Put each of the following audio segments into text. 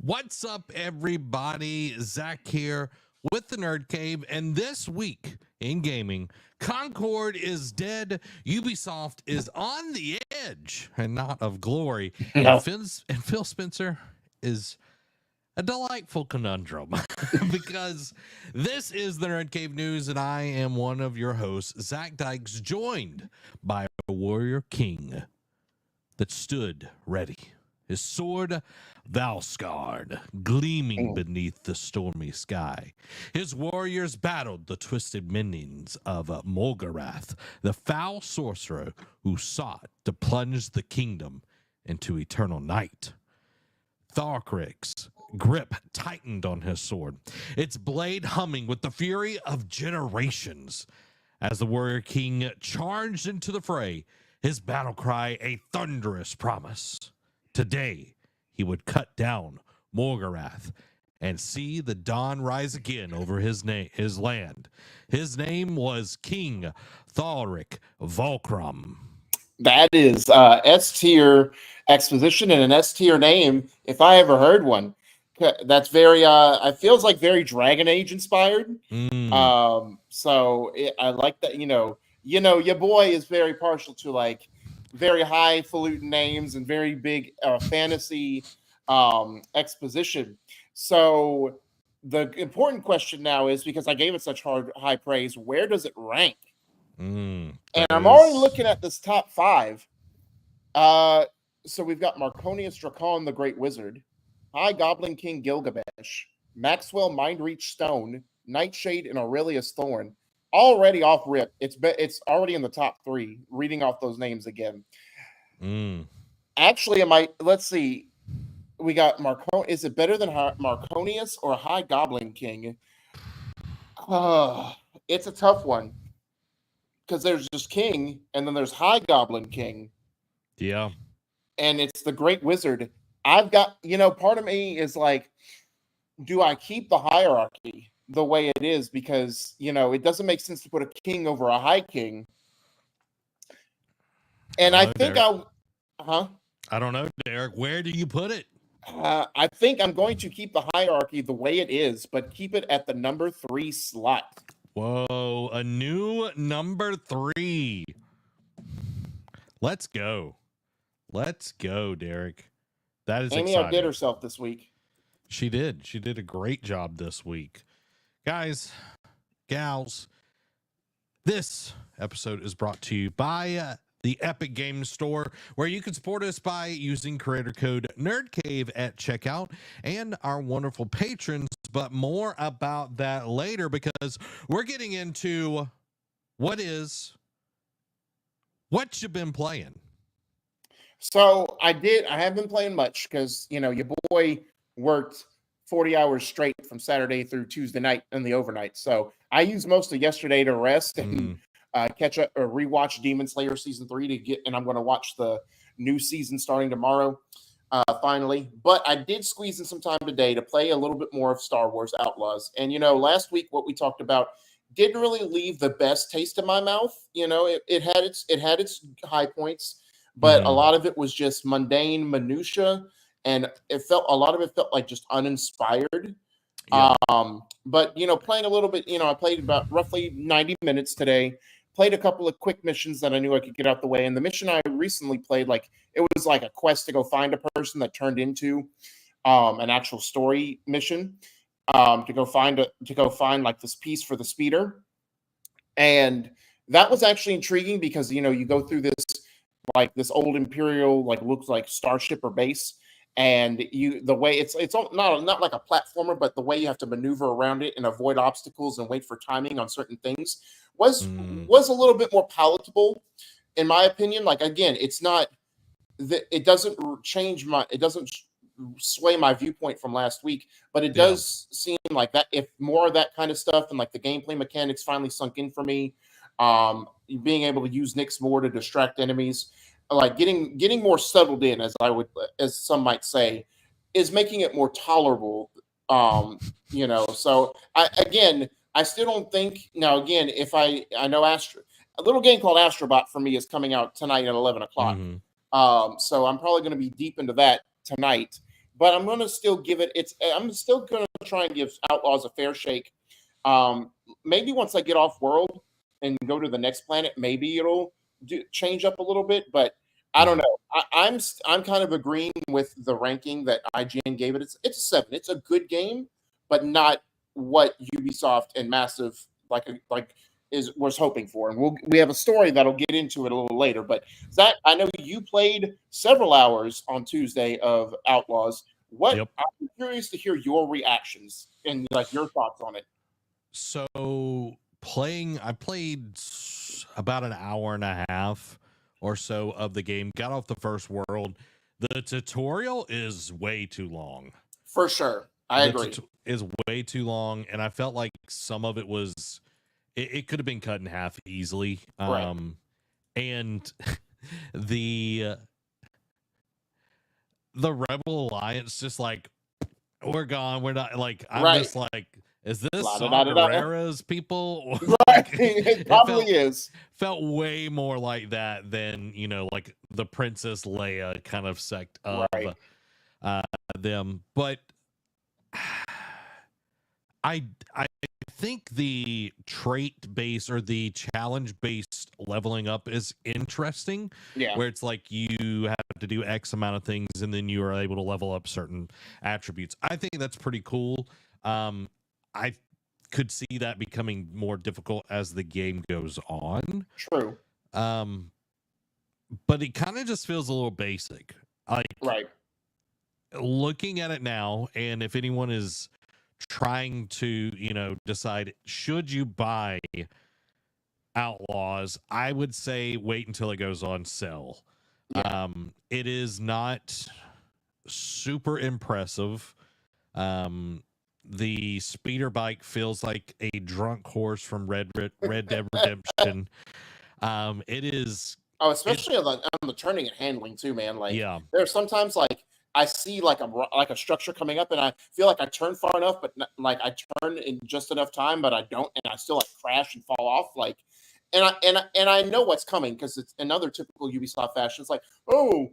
What's up, everybody? Zach here with the Nerd Cave, and this week in gaming, Concord is dead. Ubisoft is on the edge and not of glory. No. And Phil Spencer is a delightful conundrum because this is the Nerd Cave News, and I am one of your hosts, Zach Dykes, joined by a warrior king that stood ready. His sword, Valskard, gleaming beneath the stormy sky. His warriors battled the twisted minions of Morgorath, the foul sorcerer who sought to plunge the kingdom into eternal night. Tharkrik's grip tightened on his sword, its blade humming with the fury of generations. As the warrior king charged into the fray, his battle cry a thunderous promise. Today, he would cut down Morgorath and see the dawn rise again over his land. His name was King Thalric Volcrum. That is S-tier exposition and an S-tier name, if I ever heard one. That's very, it feels like very Dragon Age inspired. I like that, you know, your boy is very partial to like very highfalutin names and very big fantasy exposition. So the important question now is, because I gave it such high praise, where does it rank? And I'm already looking at this top 5. So we've got Marconius Dracon, the Great Wizard, High Goblin King Gilgamesh, Maxwell Mindreach Stone, Nightshade, and Aurelius Thorn. Already off rip, it's already in the top 3. Reading off those names again. Actually, let's see. We got Is it better than Marconius or High Goblin King? It's a tough one because there's just King, and then there's High Goblin King. Yeah, and it's the Great Wizard. I've got, part of me is like, do I keep the hierarchy the way it is? Because, it doesn't make sense to put a king over a high king. And I think I don't know, Derek. Where do you put it? I think I'm going to keep the hierarchy the way it is, but keep it at the number 3 slot. Whoa, a new number 3. Let's go. Let's go, Derek. That is Amy exciting. outdid herself this week. She did. She did a great job this week. Guys, gals, this episode is brought to you by the Epic Games Store, where you can support us by using creator code NERDCAVE at checkout, and our wonderful patrons. But more about that later, because we're getting into what you've been playing. So I have been playing much because, your boy worked 40 hours straight from Saturday through Tuesday night and the overnight. So I used most of yesterday to rest and catch up or rewatch Demon Slayer season 3 and I'm going to watch the new season starting tomorrow, finally. But I did squeeze in some time today to play a little bit more of Star Wars Outlaws. And, last week, what we talked about didn't really leave the best taste in my mouth. It had its high points, but a lot of it was just mundane minutia. And a lot of it felt like just uninspired. Yeah. But, playing a little bit, I played about roughly 90 minutes today, played a couple of quick missions that I knew I could get out the way. And the mission I recently played, it was like a quest to go find a person that turned into an actual story mission, to go find like this piece for the speeder. And that was actually intriguing because, you go through this old Imperial, looks like starship or base. And the way it's not like a platformer, but the way you have to maneuver around it and avoid obstacles and wait for timing on certain things was a little bit more palatable, in my opinion. Again, it's not that it doesn't change it doesn't sway my viewpoint from last week, but it Yeah. does seem like that if more of that kind of stuff and like the gameplay mechanics finally sunk in for me, being able to use Nyx more to distract enemies, like getting more settled in, as some might say, is making it more tolerable. So I still don't think now. Again, if I know a little game called Astrobot for me is coming out tonight at 11 o'clock. So I'm probably going to be deep into that tonight. But I'm going to still give it. I'm still going to try and give Outlaws a fair shake. Maybe once I get off world and go to the next planet, maybe it'll change up a little bit. But I don't know. I'm kind of agreeing with the ranking that IGN gave it. It's a 7. It's a good game, but not what Ubisoft and Massive was hoping for. And we have a story that'll get into it a little later. But Zach, I know you played several hours on Tuesday of Outlaws. Yep. I'm curious to hear your reactions and like your thoughts on it. So I played about an hour and a half or so of the game, got off the first world. The tutorial is way too long. For sure. I agree. Is way too long. And I felt like some of it it could have been cut in half easily. Right. And the Rebel Alliance just like, we're gone. We're not like, I'm just like, is this Saw Gerrera's people? Right. It probably felt way more like that than, like the Princess Leia kind of sect of them. But I think the trait based or the challenge based leveling up is interesting. Yeah. Where it's like you have to do X amount of things and then you are able to level up certain attributes. I think that's pretty cool. I could see that becoming more difficult as the game goes on. True. But it kind of just feels a little basic. Like looking at it now, and if anyone is trying to, decide should you buy Outlaws, I would say wait until it goes on sale. Yeah. It is not super impressive. The speeder bike feels like a drunk horse from Red Dead Redemption. It is. Oh, especially on the turning and handling too, man. Like, there's sometimes like I see like a structure coming up, and I feel like I turn far enough, but not, like I turn in just enough time, but I don't, and I still like crash and fall off. Like, and I know what's coming because it's another typical Ubisoft fashion. It's like, oh,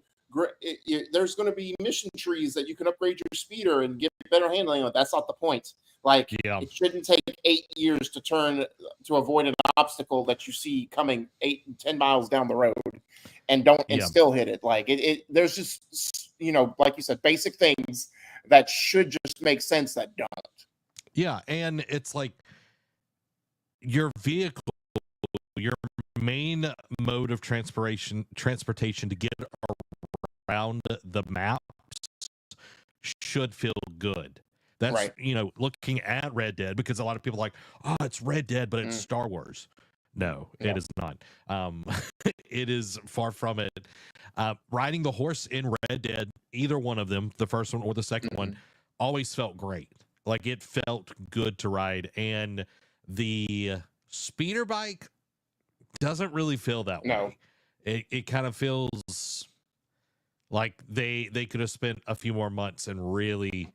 there's going to be mission trees that you can upgrade your speeder and get better handling. That's not the point. Like, it shouldn't take 8 years to avoid an obstacle that you see coming 8 and 10 miles down the road and still hit it. Like there's just, like you said, basic things that should just make sense that don't. Yeah. And it's like your vehicle, your main mode of transportation to get around the maps should feel good. That's looking at Red Dead, because a lot of people are like, oh, it's Red Dead, but it's Star Wars. No, it is not. It is far from it. Riding the horse in Red Dead, either one of them, the first one or the second one, always felt great. Like, it felt good to ride. And the speeder bike doesn't really feel that way. It kind of feels like they could have spent a few more months and really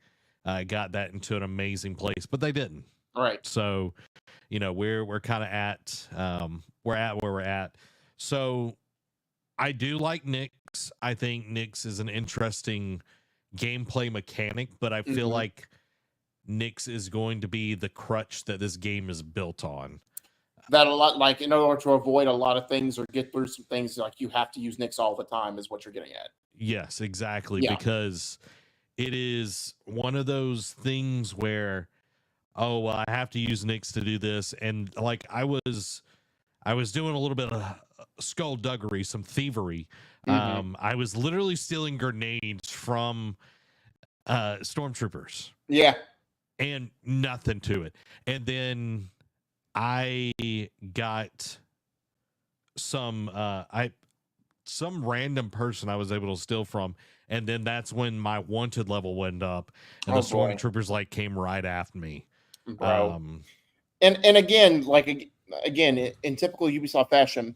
got that into an amazing place, but they didn't. Right. So, we're kind of at we're at where we're at. So I do like Nyx. I think Nyx is an interesting gameplay mechanic, but I feel like Nyx is going to be the crutch that this game is built on. That a lot, like, in order to avoid a lot of things or get through some things, like, you have to use Nyx all the time is what you're getting at. Yes, exactly. Yeah. Because it is one of those things where, I have to use Nyx to do this. And like, I was doing a little bit of skullduggery, some thievery. I was literally stealing grenades from stormtroopers. Yeah. And nothing to it. And then I got some random person I was able to steal from, and then that's when my wanted level went up, and Oh the boy, stormtroopers like came right after me. bro. And again, again, in typical Ubisoft fashion,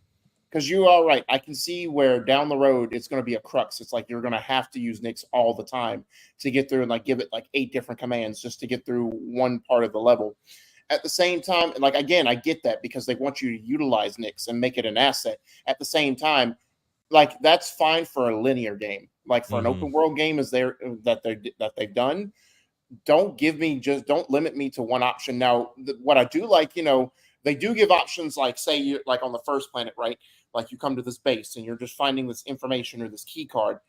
because you are right, I can see where down the road it's going to be a crux. It's like you're going to have to use Nyx all the time to get through and like give it like 8 different commands just to get through one part of the level. At the same time, like again, I get that because they want you to utilize Nyx and make it an asset. At the same time, like that's fine for a linear game. Like for an Mm-hmm. open world game, is there that they've done, don't limit me to one option. Now, what I do like, they do give options like, say, you like on the first planet, right? Like you come to this base and you're just finding this information or this key card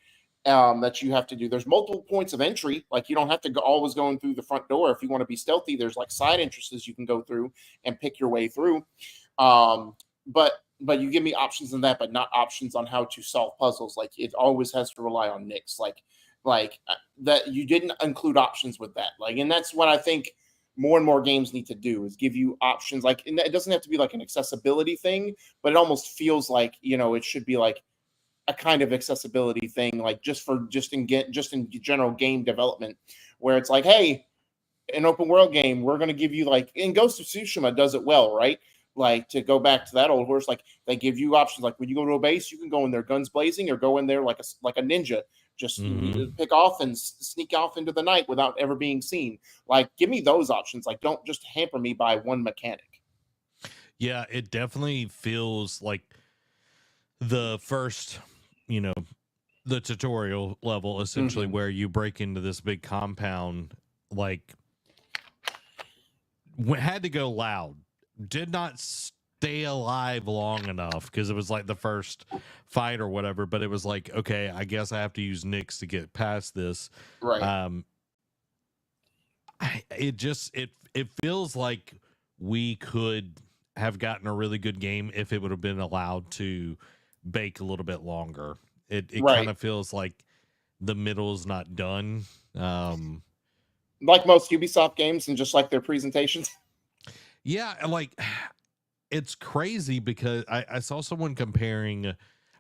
that you have to do. There's multiple points of entry. Like you don't have to go always going through the front door. If you want to be stealthy, there's like side entrances you can go through and pick your way through. But you give me options in that, but not options on how to solve puzzles. Like it always has to rely on Nyx. Like that you didn't include options with that. Like, and that's what I think more and more games need to do is give you options. Like, and it doesn't have to be like an accessibility thing, but it almost feels like, it should be like a kind of accessibility thing, like just in general game development, where it's like, hey, an open world game, we're going to give you like in Ghost of Tsushima does it well, right? Like to go back to that old horse, like they give you options. Like when you go to a base, you can go in there guns blazing, or go in there like a ninja, just Mm-hmm. pick off and sneak off into the night without ever being seen. Like give me those options. Like don't just hamper me by one mechanic. Yeah, it definitely feels like the first, you know, the tutorial level, essentially, where you break into this big compound, like, had to go loud. Did not stay alive long enough because it was like the first fight or whatever, but it was like, okay, I guess I have to use Nyx to get past this. Right. It feels like we could have gotten a really good game if it would have been allowed to bake a little bit longer. It kind Right. of feels like the middle is not done. Like most Ubisoft games and just like their presentations. Yeah, like it's crazy because I saw someone comparing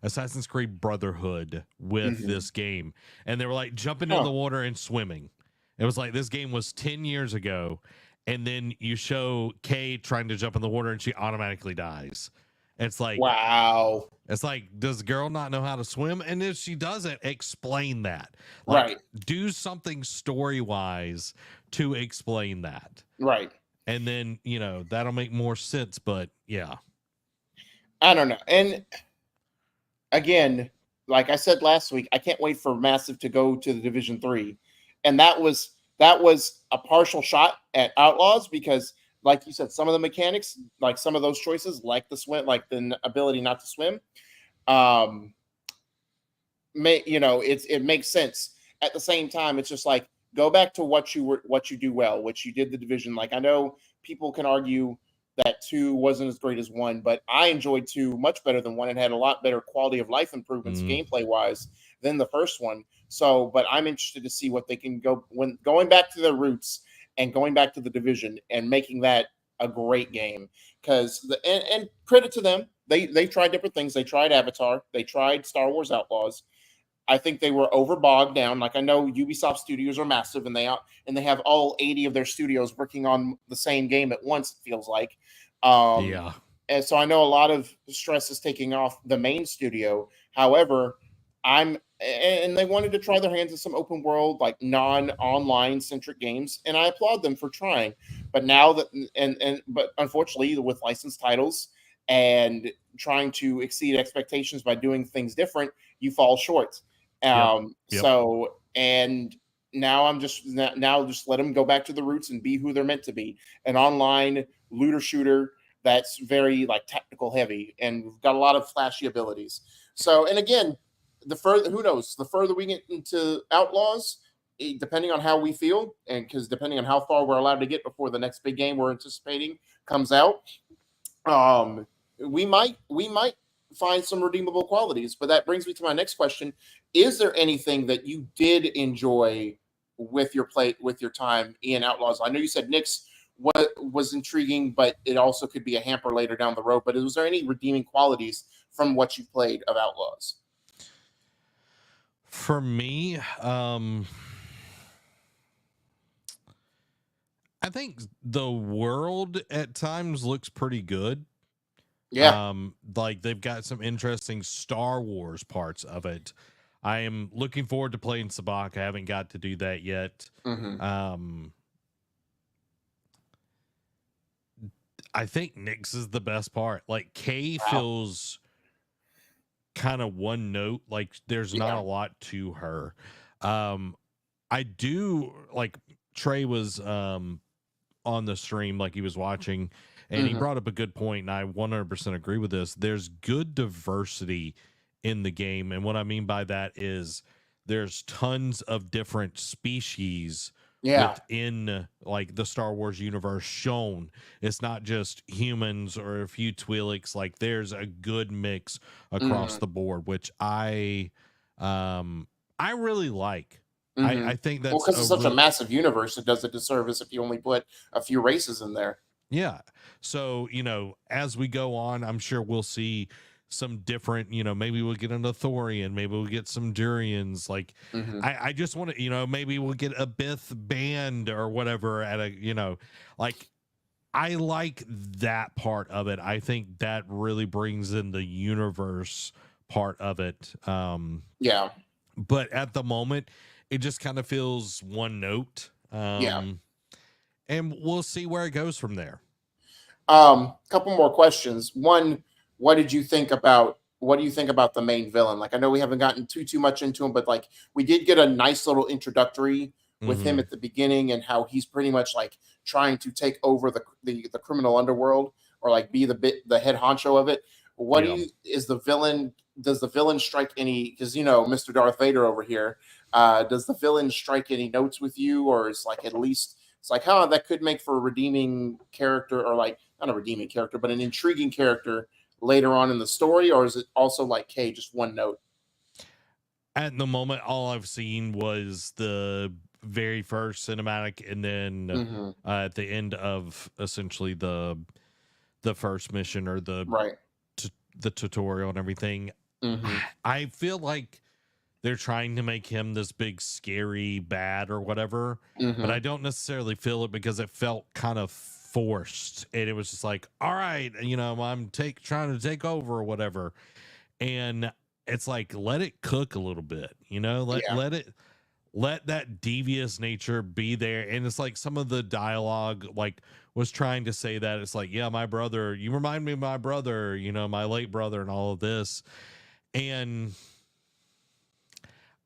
Assassin's Creed Brotherhood with this game, and they were like jumping in the water and swimming. It was like this game was 10 years ago, and then you show Kay trying to jump in the water and she automatically dies. It's like, Wow. It's like, does the girl not know how to swim? And if she doesn't, explain that. Like, Right. do something story wise to explain that. Right. And then, that'll make more sense. But yeah. I don't know. And again, like I said last week, I can't wait for Massive to go to the Division 3. And that was a partial shot at Outlaws because, like you said, some of the mechanics, like some of those choices, like the swim, like the ability not to swim, it makes sense. At the same time, it's just like go back to what you do well, which you did the Division. Like I know people can argue that 2 wasn't as great as 1, but I enjoyed 2 much better than 1 and had a lot better quality of life improvements gameplay wise than the first one. So, but I'm interested to see what they can going back to their roots and going back to the Division and making that a great game. Because and credit to them, they tried different things. They tried Avatar, they tried Star Wars Outlaws. I think they were over bogged down. Like I know Ubisoft studios are massive, and they have all 80 of their studios working on the same game at once. It feels like, Yeah. and so I know a lot of stress is taking off the main studio. However, and they wanted to try their hands at some open world, like non-online centric games, and I applaud them for trying. But now but unfortunately, with licensed titles and trying to exceed expectations by doing things different, you fall short. Yep. So, and now I'm just let them go back to the roots and be who they're meant to be, an online looter shooter that's very like technical heavy and got a lot of flashy abilities. So, and again, who knows, the further we get into Outlaws, depending on how we feel, and because depending on how far we're allowed to get before the next big game we're anticipating comes out, we might find some redeemable qualities. But that brings me to my next question: is there anything that you did enjoy with your time in Outlaws? I know you said Nyx was intriguing, but it also could be a hamper later down the road. But was there any redeeming qualities from what you played of Outlaws? For me, I think the world at times looks pretty good. Yeah. Like they've got some interesting Star Wars parts of it. I am looking forward to playing Sabak. I haven't got to do that yet. Mm-hmm. I think Nyx is the best part. Like Kay Wow. feels kind of one note. Like there's not Yeah. a lot to her. I do like Trey was on the stream, like he was watching, and he Mm-hmm. brought up a good point, and I 100% agree with this. There's good diversity in the game, and what I mean by that is there's tons of different species Yeah. within like the Star Wars universe shown. It's not just humans or a few Twi'leks. Like there's a good mix across Mm-hmm. the board, which I really like. Mm-hmm. I think Well, that's because a it's such a real massive universe, it does a disservice if you only put a few races in there. yeah. So, as we go on, I'm sure we'll see some different, maybe we'll get an Thorian, maybe we'll get some Durians. Like, Mm-hmm. I just want to, maybe we'll get a Bith band or whatever at a, like, I like that part of it. I think that really brings in the universe part of it. Yeah. But at the moment, it just kind of feels one note. Yeah. And we'll see where it goes from there. Couple more questions. One, what do you think about the main villain? Like, I know we haven't gotten too much into him, but like we did get a nice little introductory with him Mm-hmm. at the beginning and how he's pretty much like trying to take over the criminal underworld or like be the head honcho of it. What do Yeah. you is the villain? Does the villain strike any? Because Mr. Darth Vader over here. Does the villain strike any notes with you, or is like at least it's like, huh, that could make for a redeeming character, or like not a redeeming character, but an intriguing character later on in the story, or is it also like, hey, just one note? At the moment, all I've seen was the very first cinematic, and then Mm-hmm. at the end of essentially the first mission or Right. the tutorial and everything. Mm-hmm. I feel like they're trying to make him this big scary bad or whatever, but Mm-hmm. I don't necessarily feel it because it felt kind of forced, and it was just like, all right, I'm trying to take over or whatever, and it's like let it cook a little bit, Yeah. let that devious nature be there. And it's like some of the dialogue like was trying to say that it's like, yeah, my brother, you remind me of my brother, my late brother and all of this. And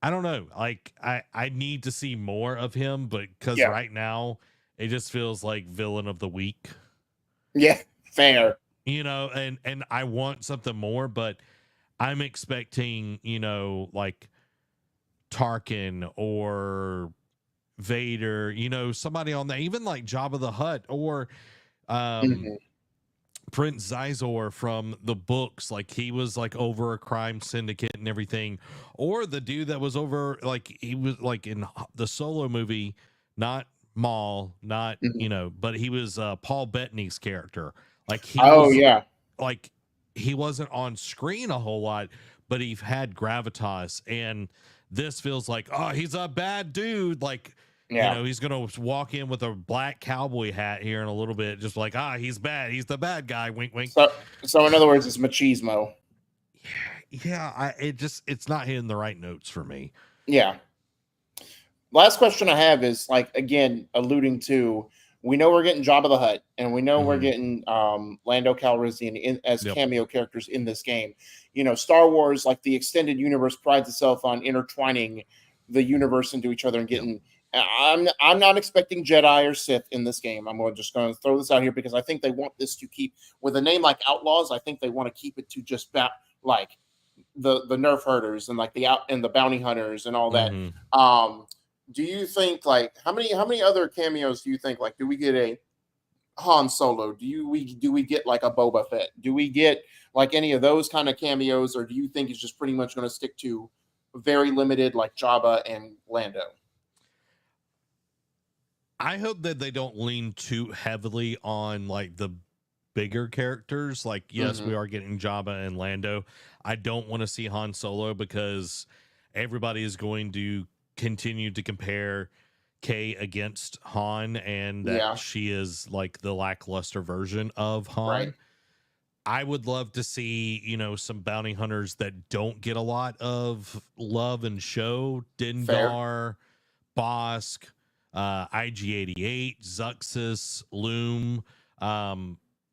I don't know, like I need to see more of him, but because Yeah. right now it just feels like villain of the week, Yeah. Fair. and I want something more, but I'm expecting, like Tarkin or Vader, somebody on that, even like Jabba the Hutt or um Mm-hmm. Prince Zizor from the books, like he was like over a crime syndicate and everything, or the dude that was over, like he was like in the Solo movie, not Maul, not Mm-hmm. but he was Paul Bettany's character, like he Oh was yeah. like he wasn't on screen a whole lot, but he had gravitas. And this feels like, oh, he's a bad dude. Like, Yeah. he's gonna walk in with a black cowboy hat here in a little bit, just like, he's bad. He's the bad guy. Wink, wink. So in other words, it's machismo. Yeah, it's not hitting the right notes for me. Yeah. Last question I have is like again alluding to we know we're getting Jabba the Hutt and we know we're Mhm. getting Lando Calrissian as Yep. cameo characters in this game. Star Wars, like the extended universe, prides itself on intertwining the universe into each other and Yep. getting. I'm not expecting Jedi or Sith in this game. I'm just going to throw this out here because I think they want this to keep with a name like Outlaws. I think they want to keep it to just like the nerf herders and like the bounty hunters and all that. Mhm. Do you think like how many other cameos do you think, like do we get a Han Solo? Do we get like a Boba Fett? Do we get like any of those kind of cameos, or do you think it's just pretty much going to stick to very limited like Jabba and Lando? I hope that they don't lean too heavily on like the bigger characters. Like, yes, Mm-hmm. we are getting Jabba and Lando. I don't want to see Han Solo because everybody is going to continue to compare Kay against Han, and that she is like the lackluster version of Han. Right. I would love to see, some bounty hunters that don't get a lot of love and show. Dindar, Bosk, IG-88, Zuxus, Loom.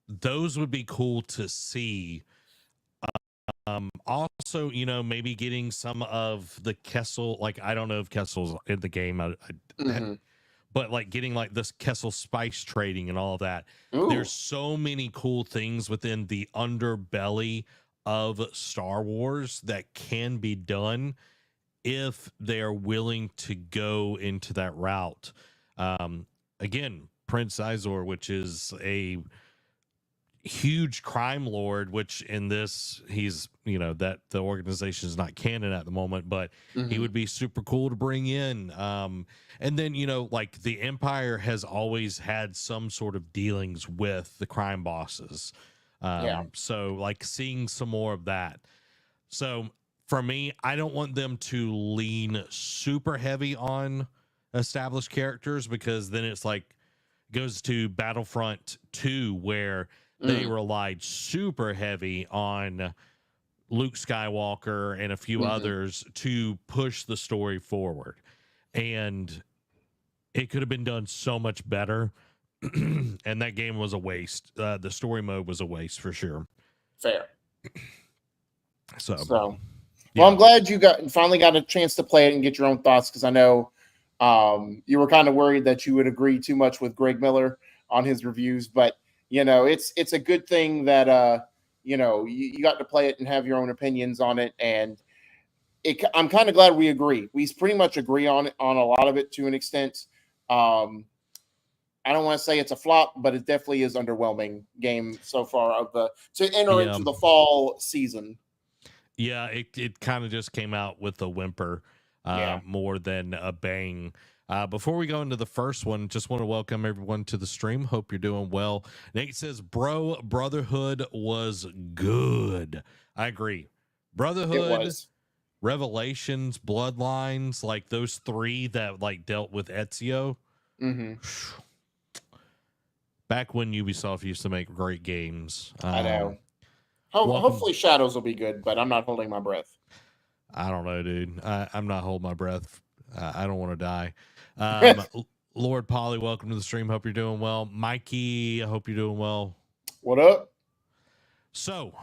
Those would be cool to see. Also, maybe getting some of the Kessel, like, I don't know if Kessel's in the game, but like getting like this Kessel spice trading and all of that. Ooh. There's so many cool things within the underbelly of Star Wars that can be done if they're willing to go into that route. Again, Prince Izor, which is a huge crime lord, which in this he's that the organization is not canon at the moment, but he would be super cool to bring in. And then like the Empire has always had some sort of dealings with the crime bosses, so like seeing some more of that. So for me, I don't want them to lean super heavy on established characters, because then it's like goes to Battlefront 2 where they relied super heavy on Luke Skywalker and a few others to push the story forward. And it could have been done so much better. And that game was a waste. The story mode was a waste for sure. Fair. So well, I'm glad you finally got a chance to play it and get your own thoughts, because I know you were kind of worried that you would agree too much with Greg Miller on his reviews, but it's a good thing that you got to play it and have your own opinions on it, and I'm kind of glad we agree. We pretty much agree on a lot of it to an extent. I don't want to say it's a flop, but it definitely is underwhelming game so far to enter into the fall season. Yeah, it kind of just came out with a whimper more than a bang. Before we go into the first one, just want to welcome everyone to the stream. Hope you're doing well. Nate says, Brotherhood was good. I agree. Brotherhood, Revelations, Bloodlines, like those three that like dealt with Ezio. Back when Ubisoft used to make great games. I know. Hopefully Shadows will be good, but I'm not holding my breath. I don't know, dude. I'm not holding my breath. I don't want to die. Lord Polly, welcome to the stream. Hope you're doing well. Mikey, I hope you're doing well. What up? So,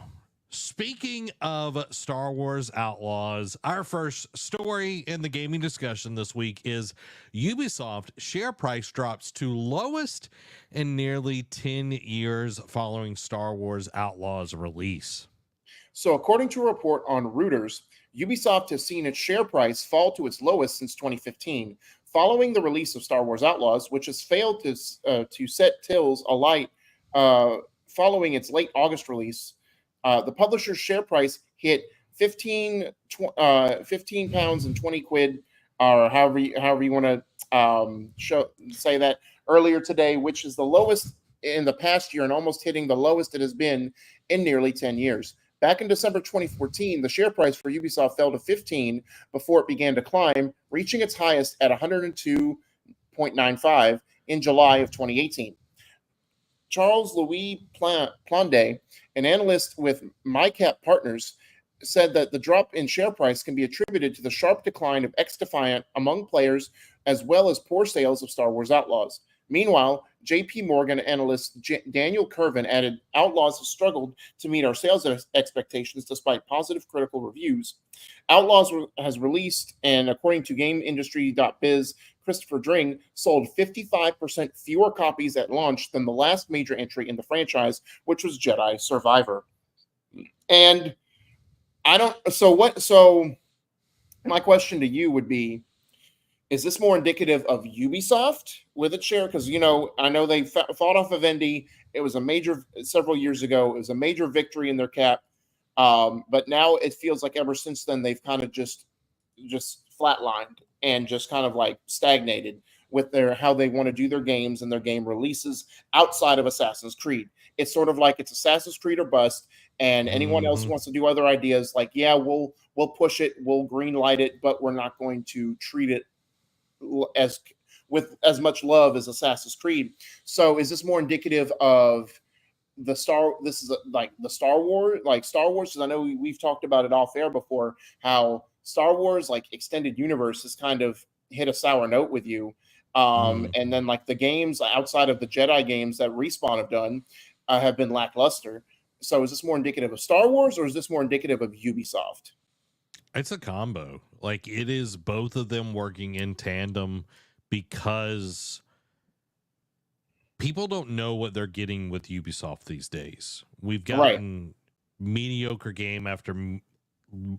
speaking of Star Wars Outlaws, our first story in the gaming discussion this week is Ubisoft share price drops to lowest in nearly 10 years following Star Wars Outlaws release. So, according to a report on Reuters, Ubisoft has seen its share price fall to its lowest since 2015, following the release of Star Wars Outlaws, which has failed to set Tills alight following its late August release. The publisher's share price hit 15 pounds and 20 quid, or however you want to say that, earlier today, which is the lowest in the past year and almost hitting the lowest it has been in nearly 10 years. Back in December 2014, the share price for Ubisoft fell to 15 before it began to climb, reaching its highest at 102.95 in July of 2018. Charles Louis Plande, an analyst with MyCap Partners, said that the drop in share price can be attributed to the sharp decline of X-Defiant among players, as well as poor sales of Star Wars Outlaws. Meanwhile, JP Morgan analyst Daniel Kervin added, Outlaws has struggled to meet our sales expectations despite positive critical reviews. Outlaws has released, and according to GameIndustry.biz, Christopher Dring sold 55% fewer copies at launch than the last major entry in the franchise, which was Jedi Survivor. And so my question to you would be, is this more indicative of Ubisoft with its share? Because, I know they fought off Vivendi. It was a major, several years ago, it was a major victory in their cap. But now it feels like ever since then, they've kind of just flatlined and just kind of like stagnated. with their how they want to do their games and their game releases outside of Assassin's Creed. It's sort of like it's Assassin's Creed or bust, and anyone else who Mhm. wants to do other ideas, like, yeah, we'll push it, we'll green light it, but we're not going to treat it as with as much love as Assassin's Creed. So is this more indicative of this is like the Star Wars, because I know we've talked about it off air before, how Star Wars like extended universe has kind of hit a sour note with you, Mm. and then like the games outside of the Jedi games that Respawn have done have been lackluster. So is this more indicative of Star Wars, or is this more indicative of Ubisoft? It's a combo. Like it is both of them working in tandem because people don't know what they're getting with Ubisoft these days. We've Right. gotten mediocre game after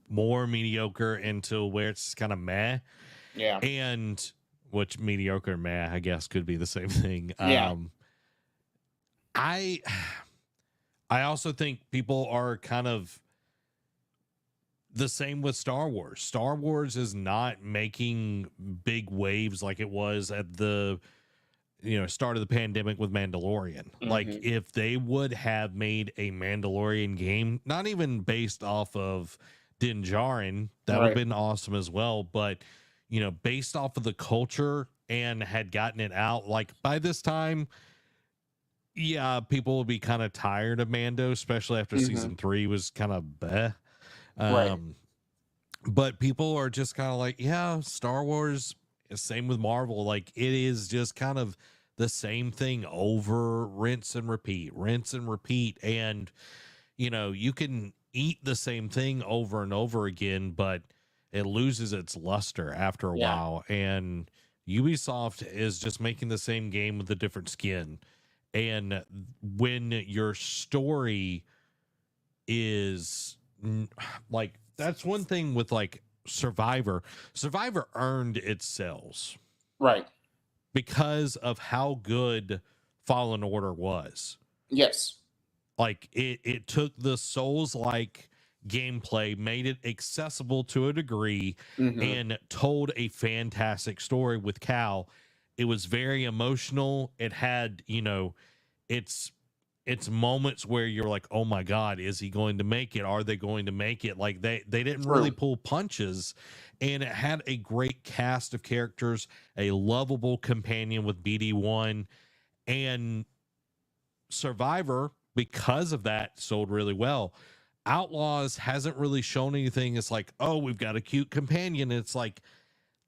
more mediocre until where it's kind of meh, Yeah. and which mediocre and meh, I guess, could be the same thing. Yeah. I I also think people are kind of the same with Star Wars. Star Wars is not making big waves like it was at the start of the pandemic with Mandalorian. Like Hmm. if they would have made a Mandalorian game, not even based off of Din Djarin, that would have Right. been awesome as well. But based off of the culture and had gotten it out, like by this time, yeah, people would be kind of tired of Mando, especially after Hmm. season 3 was kind of bleh. Right. Um, but people are just kind of like, yeah, Star Wars, same with Marvel. Like it is just kind of the same thing over, rinse and repeat, rinse and repeat. And, you can eat the same thing over and over again, but it loses its luster after a Yeah. while. And Ubisoft is just making the same game with a different skin. And when your story is like, that's one thing with like Survivor earned its sales Right. because of how good Fallen Order was. Yes. Like it took the Souls like gameplay, made it accessible to a degree, Hmm. and told a fantastic story with Cal. It was very emotional. It had, its moments where you're like, oh my God, is he going to make it? Are they going to make it? Like they didn't really True. pull punches, and it had a great cast of characters, a lovable companion with BD1, and Survivor, because of that, sold really well. Outlaws hasn't really shown anything. It's like, oh, we've got a cute companion. It's like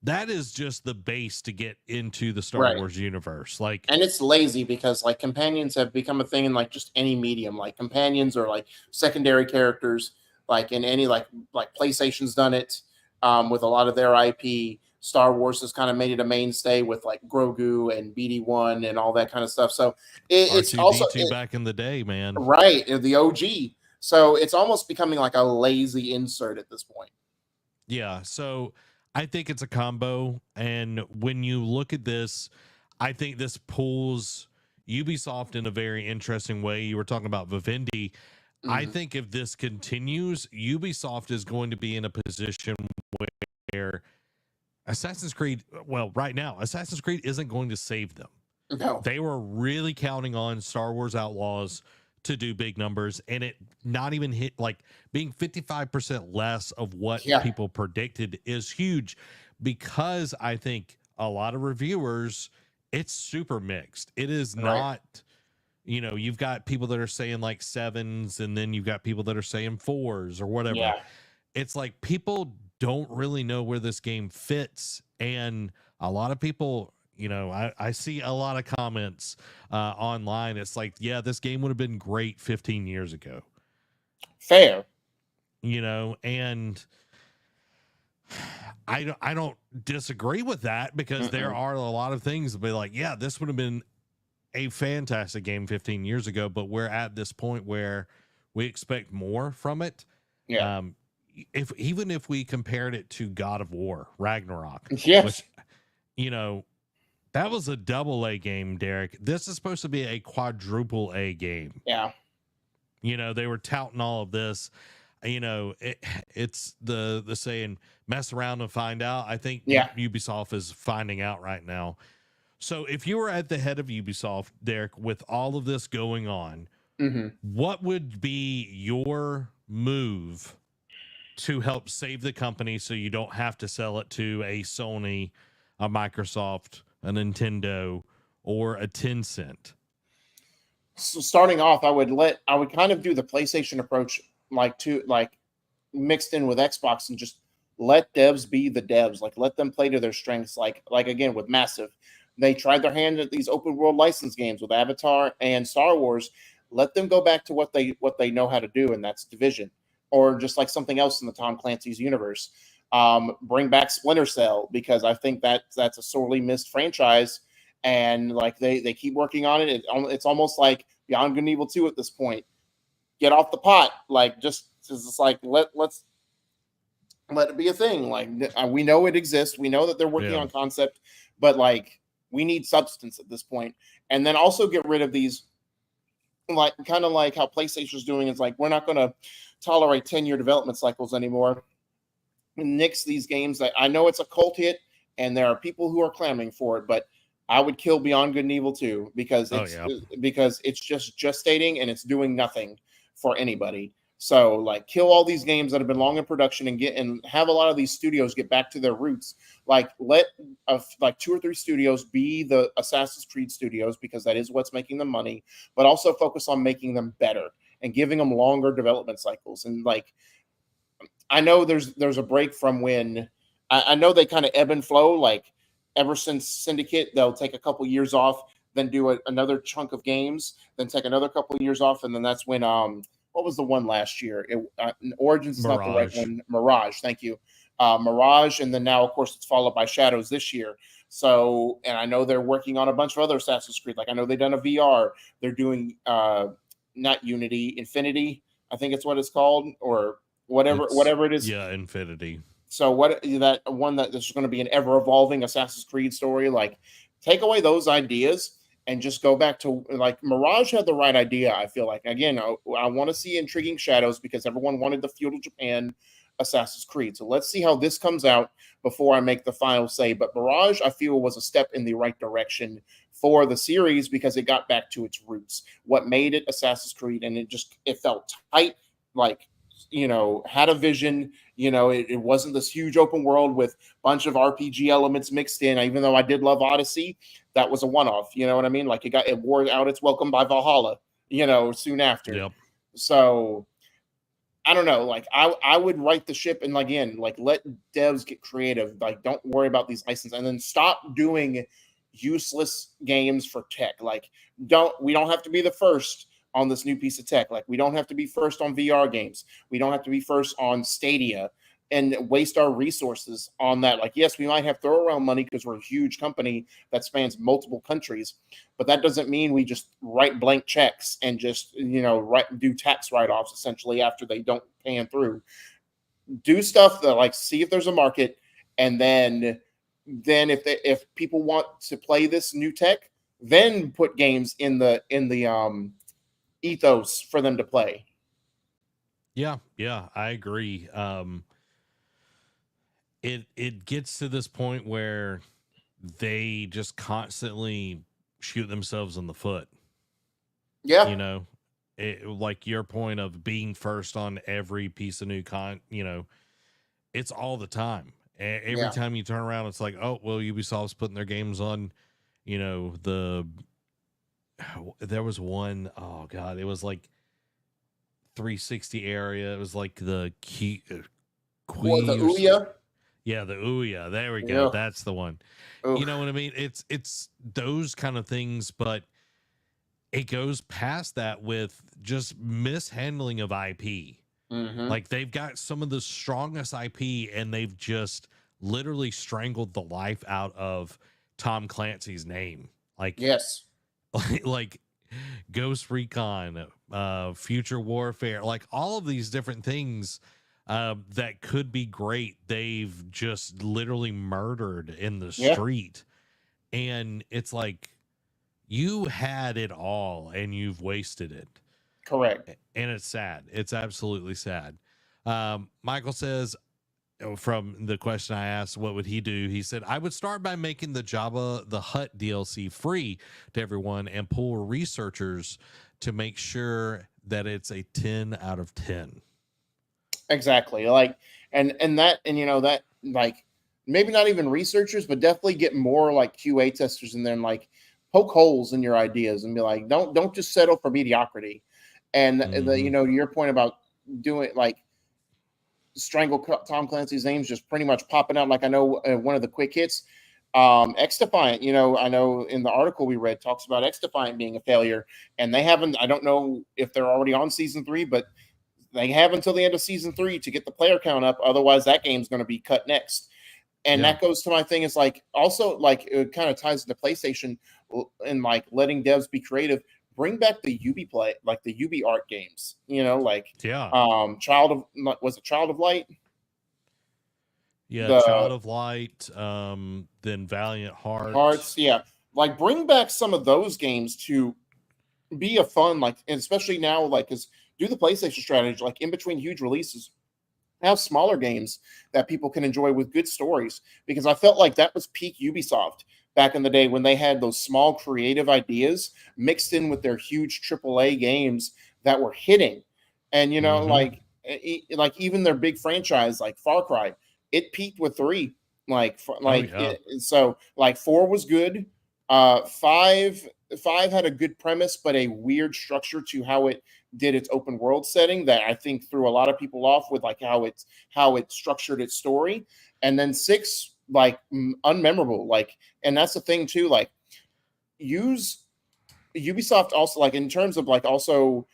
that is just the base to get into the Star Right. Wars universe. Like, And it's lazy because like companions have become a thing in like just any medium. Like companions or like secondary characters, like in any like PlayStation's done it with a lot of their IP. Star Wars has kind of made it a mainstay with like Grogu and BD1 and all that kind of stuff. So it's also R2D2 back in the day, man. right, the OG. So it's almost becoming like a lazy insert at this point. Yeah. So I think it's a combo. And when you look at this, I think this pulls Ubisoft in a very interesting way. You were talking about Vivendi. I Hmm. think if this continues, Ubisoft is going to be in a position where Assassin's Creed, well, right now, Assassin's Creed isn't going to save them. No. They were really counting on Star Wars Outlaws to do big numbers, and it not even hit, like being 55% less of what Yeah. people predicted is huge, because I think a lot of reviewers, it's super mixed. It is Right. not, you've got people that are saying like 7s, and then you've got people that are saying 4s or whatever. Yeah. It's like people don't really know where this game fits, and a lot of people, I see a lot of comments online. It's like, yeah, this game would have been great 15 years ago, Fair. and I don't disagree with that, because there Mm-mm. are a lot of things to be like, yeah, this would have been a fantastic game 15 years ago, but we're at this point where we expect more from it. Yeah. Um, even if we compared it to God of War Ragnarok, which, Yes. you know, that was a double A game, Derek. This is supposed to be a quadruple A game. Yeah. They were touting all of this. It's the saying, mess around and find out. I think Yeah. Ubisoft is finding out right now. So if you were at the head of Ubisoft, Derek, with all of this going on, what would be your move to help save the company so you don't have to sell it to a Sony, a Microsoft, a Nintendo, or a Tencent? So starting off, I would kind of do the PlayStation approach, like mixed in with Xbox, and just let devs be the devs. Like let them play to their strengths. Like again with Massive, they tried their hand at these open world license games with Avatar and Star Wars. Let them go back to what they know how to do, and that's Division, or just like something else in the Tom Clancy's universe. Bring back Splinter Cell, because I think that's a sorely missed franchise, and like they keep working on it. It's almost like Beyond Good and Evil 2 at this point. Get off the pot, like just like let's let it be a thing. Like we know it exists, we know that they're working on concept, but like we need substance at this point. And then also get rid of these, like kind of like how PlayStation's doing, is like we're not going to tolerate 10-year development cycles anymore. Nix these games that I know it's a cult hit and there are people who are clamoring for it, but I would kill Beyond Good and Evil 2 because it's just gestating and it's doing nothing for anybody. So like kill all these games that have been long in production and have a lot of these studios get back to their roots. Like let like 2 or 3 studios be the Assassin's Creed studios, because that is what's making them money, but also focus on making them better and giving them longer development cycles. And like I know there's a break from when I know they kind of ebb and flow. Like ever since Syndicate, they'll take a couple years off, then do another chunk of games, then take another couple of years off, and then that's when what was the one last year? Origins is not the right one. Mirage, thank you. Mirage, and then now of course it's followed by Shadows this year. So, and I know they're working on a bunch of other Assassin's Creed. Like I know they've done a VR. They're doing not Unity, Infinity, I think it's what it's called, or whatever it is. Yeah, Infinity. So what that one that there's going to be an ever evolving Assassin's Creed story. Like take away those ideas and just go back to like Mirage had the right idea. I feel like again, I want to see intriguing Shadows because everyone wanted the feudal Japan Assassin's Creed. So let's see how this comes out before I make the final say. But Mirage, I feel, was a step in the right direction for the series because it got back to its roots. What made it Assassin's Creed, and it felt tight, like had a vision. It wasn't this huge open world with a bunch of RPG elements mixed in. Even though I did love Odyssey, that was a one-off. You know what I mean? Like it wore out its welcome by Valhalla, soon after. Yep. So I don't know. Like I would right the ship and again, like let devs get creative. Like don't worry about these licenses and then stop doing useless games for tech. Like we don't have to be the first on this new piece of tech. Like we don't have to be first on VR games. We don't have to be first on Stadia and waste our resources on that. Like, yes, we might have throw around money because we're a huge company that spans multiple countries, but that doesn't mean we just write blank checks and just, do tax write-offs essentially after they don't pan through. Do stuff that like see if there's a market, and then if people want to play this new tech, then put games in the ethos for them to play. Yeah, I agree. It gets to this point where they just constantly shoot themselves in the foot. Yeah. Like your point of being first on every piece of new it's all the time. Every time you turn around, it's like, oh, well, Ubisoft's putting their games on, there was one, oh God, it was like 360 area. It was like the key. The Ouya? Yeah, the Ouya. There we go. Yeah. That's the one. Oof. You know what I mean? It's those kind of things, but it goes past that with just mishandling of IP. Mm-hmm. Like they've got some of the strongest IP and they've just literally strangled the life out of Tom Clancy's name. Like, yes. like Ghost Recon, Future Warfare, like all of these different things that could be great, they've just literally murdered in the street. And it's like you had it all and you've wasted it. Correct. And it's sad. It's absolutely sad. Michael says, from the question I asked, what would he do? He said, I would start by making the Jabba the Hutt DLC free to everyone and pull researchers to make sure that it's a 10 out of 10. Exactly. Like, and that, and that, like, maybe not even researchers, but definitely get more like QA testers in there and like poke holes in your ideas and be like, don't just settle for mediocrity. And your point about doing like strangle Tom Clancy's names just pretty much popping out. Like I know one of the quick hits, X Defiant, I know in the article we read talks about X Defiant being a failure, and they haven't. I don't know if they're already on season 3, but they have until the end of season 3 to get the player count up. Otherwise, that game's going to be cut next. And that goes to my thing is like also like it kind of ties into PlayStation and like letting devs be creative. Bring back the UB play, like the UB art games, Child of Light? Yeah, Child of Light, then Valiant Hearts, yeah. Like bring back some of those games to be a fun, like, and especially now, like, is do the PlayStation strategy, like in between huge releases, have smaller games that people can enjoy with good stories. Because I felt like that was peak Ubisoft back in the day when they had those small creative ideas mixed in with their huge AAA games that were hitting. And like even their big franchise like Far Cry, it peaked with 3. So like 4 was good. 5 had a good premise, but a weird structure to how it did its open world setting that I think threw a lot of people off with like how it structured its story. And then 6 like unmemorable, like, and that's the thing too, like use Ubisoft also like in terms of like also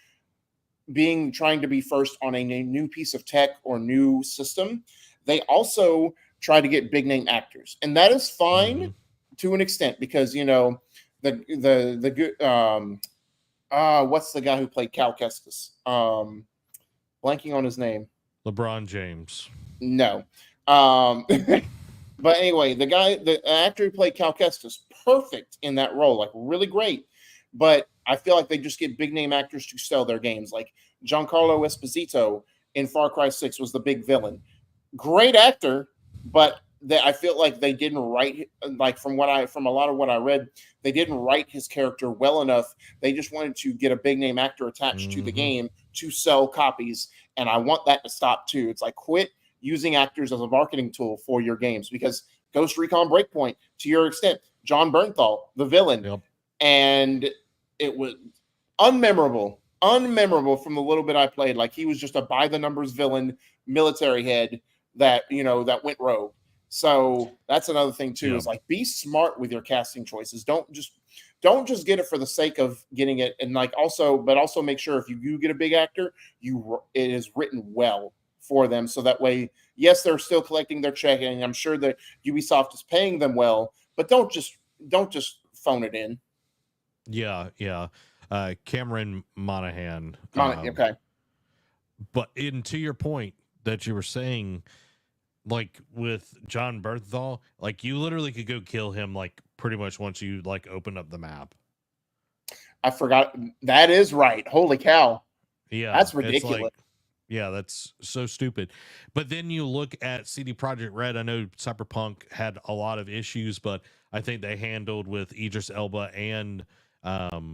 trying to be first on a new piece of tech or new system. They also try to get big name actors, and that is fine to an extent because the good what's the guy who played Cal Kestis? Blanking on his name. LeBron James. No. But anyway, the actor who played Cal Kestis, perfect in that role, like really great. But I feel like they just get big name actors to sell their games. Like Giancarlo Esposito in Far Cry 6 was the big villain. Great actor, but I feel like they didn't write, like from a lot of what I read, they didn't write his character well enough. They just wanted to get a big name actor attached to the game to sell copies. And I want that to stop too. It's like quit using actors as a marketing tool for your games, because Ghost Recon Breakpoint, to your extent, John Bernthal, the villain, and it was unmemorable from the little bit I played. Like he was just a by the numbers villain, military head that went rogue. So that's another thing too, is like be smart with your casting choices. Don't just get it for the sake of getting it, and like also make sure if you do get a big actor, it is written well for them, so that way, yes, they're still collecting their check, and I'm sure that Ubisoft is paying them well, but don't just phone it in. Yeah. Cameron Monaghan. Okay. But to your point that you were saying, like with John Bernthal, like you literally could go kill him like pretty much once you like open up the map. I forgot. That is right. Holy cow. Yeah. That's ridiculous. Yeah, that's so stupid. But then you look at CD Projekt Red. I know Cyberpunk had a lot of issues, but I think they handled with Idris Elba and Keanu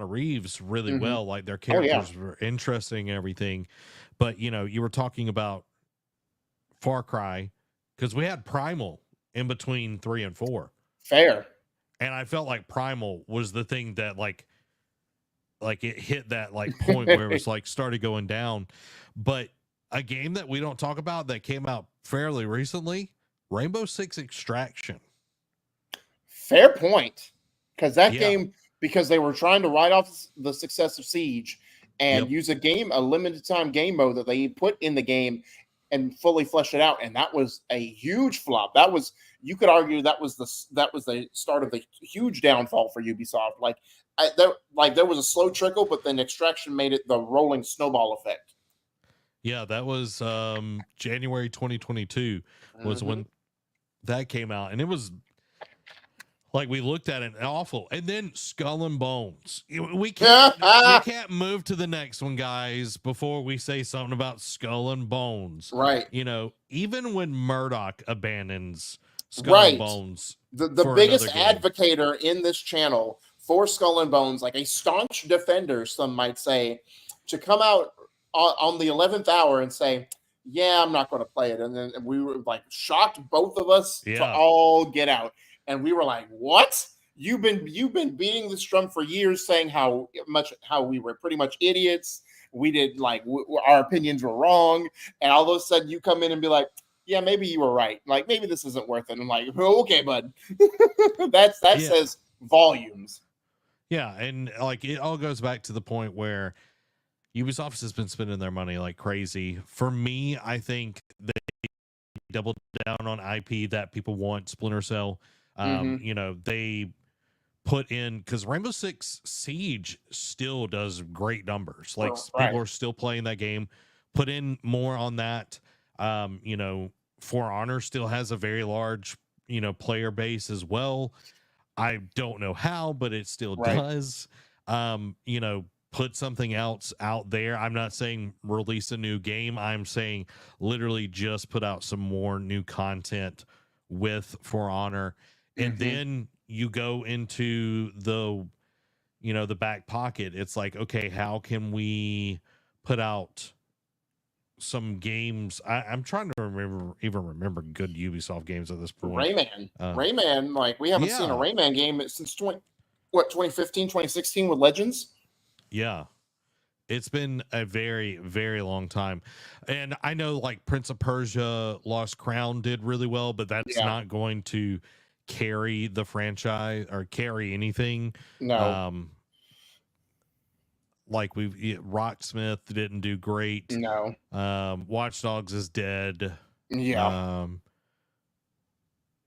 Reeves really well. Like their characters were interesting and everything. But, you were talking about Far Cry because we had Primal in between 3 and 4. Fair. And I felt like Primal was the thing that like it hit that like point where it was like started going down. But a game that we don't talk about that came out fairly recently, Rainbow Six Extraction. Fair point. Because that game, because they were trying to write off the success of Siege and use a limited time game mode that they put in the game and fully flesh it out. And that was a huge flop. You could argue that was the start of the huge downfall for Ubisoft. There was a slow trickle, but then Extraction made it the rolling snowball effect. Yeah, that was January 2022 was when that came out, and it was Like we looked at it, awful. And then Skull and Bones. We can't move to the next one, guys, before we say something about Skull and Bones. Right. You know, even when Murdoch abandons Skull and Right. Bones, the biggest advocator in this channel for Skull and Bones, like a staunch defender, some might say, to come out on the 11th hour and say, yeah, I'm not going to play it. And then we were like shocked, both of us, to all get out. And we were like, what? You've been beating this drum for years, saying how we were pretty much idiots. We did like our opinions were wrong. And all of a sudden you come in and be like, yeah, maybe you were right. Like, maybe this isn't worth it. I'm like, oh, okay, bud. that says volumes. Yeah. And like, it all goes back to the point where Ubisoft has been spending their money like crazy. For me, I think they doubled down on IP that people want. Splinter Cell. You know, they put in, because Rainbow Six Siege still does great numbers. Like people are still playing that game. Put in more on that. You know, For Honor still has a very large, you know, player base as well. I don't know how, but it still does. You know, put something else out there. I'm not saying release a new game. I'm saying literally just put out some more new content with For Honor. And then you go into the, you know, the back pocket. It's like, okay, how can we put out some games? I'm trying to remember good Ubisoft games at this point. Rayman, like we haven't seen a Rayman game since 2015, 2016 with Legends. Yeah. It's been a very, very long time. And I know like Prince of Persia Lost Crown did really well, but that's not going to carry the franchise or carry anything. No. Like Rocksmith didn't do great. No. Watch Dogs is dead. Yeah.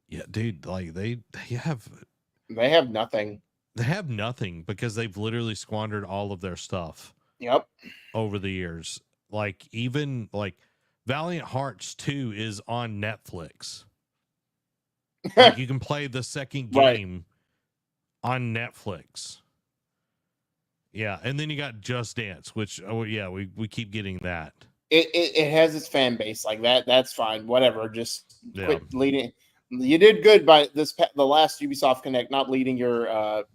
Yeah, dude, like they have nothing. They have nothing because they've literally squandered all of their stuff. Yep. Over the years. Like even like Valiant Hearts 2 is on Netflix. Like you can play the second game on Netflix. Yeah, and then you got Just Dance, which we keep getting that. It has its fan base like that. That's fine. Whatever. Just quit leading. You did good by the last Ubisoft Connect, not leading your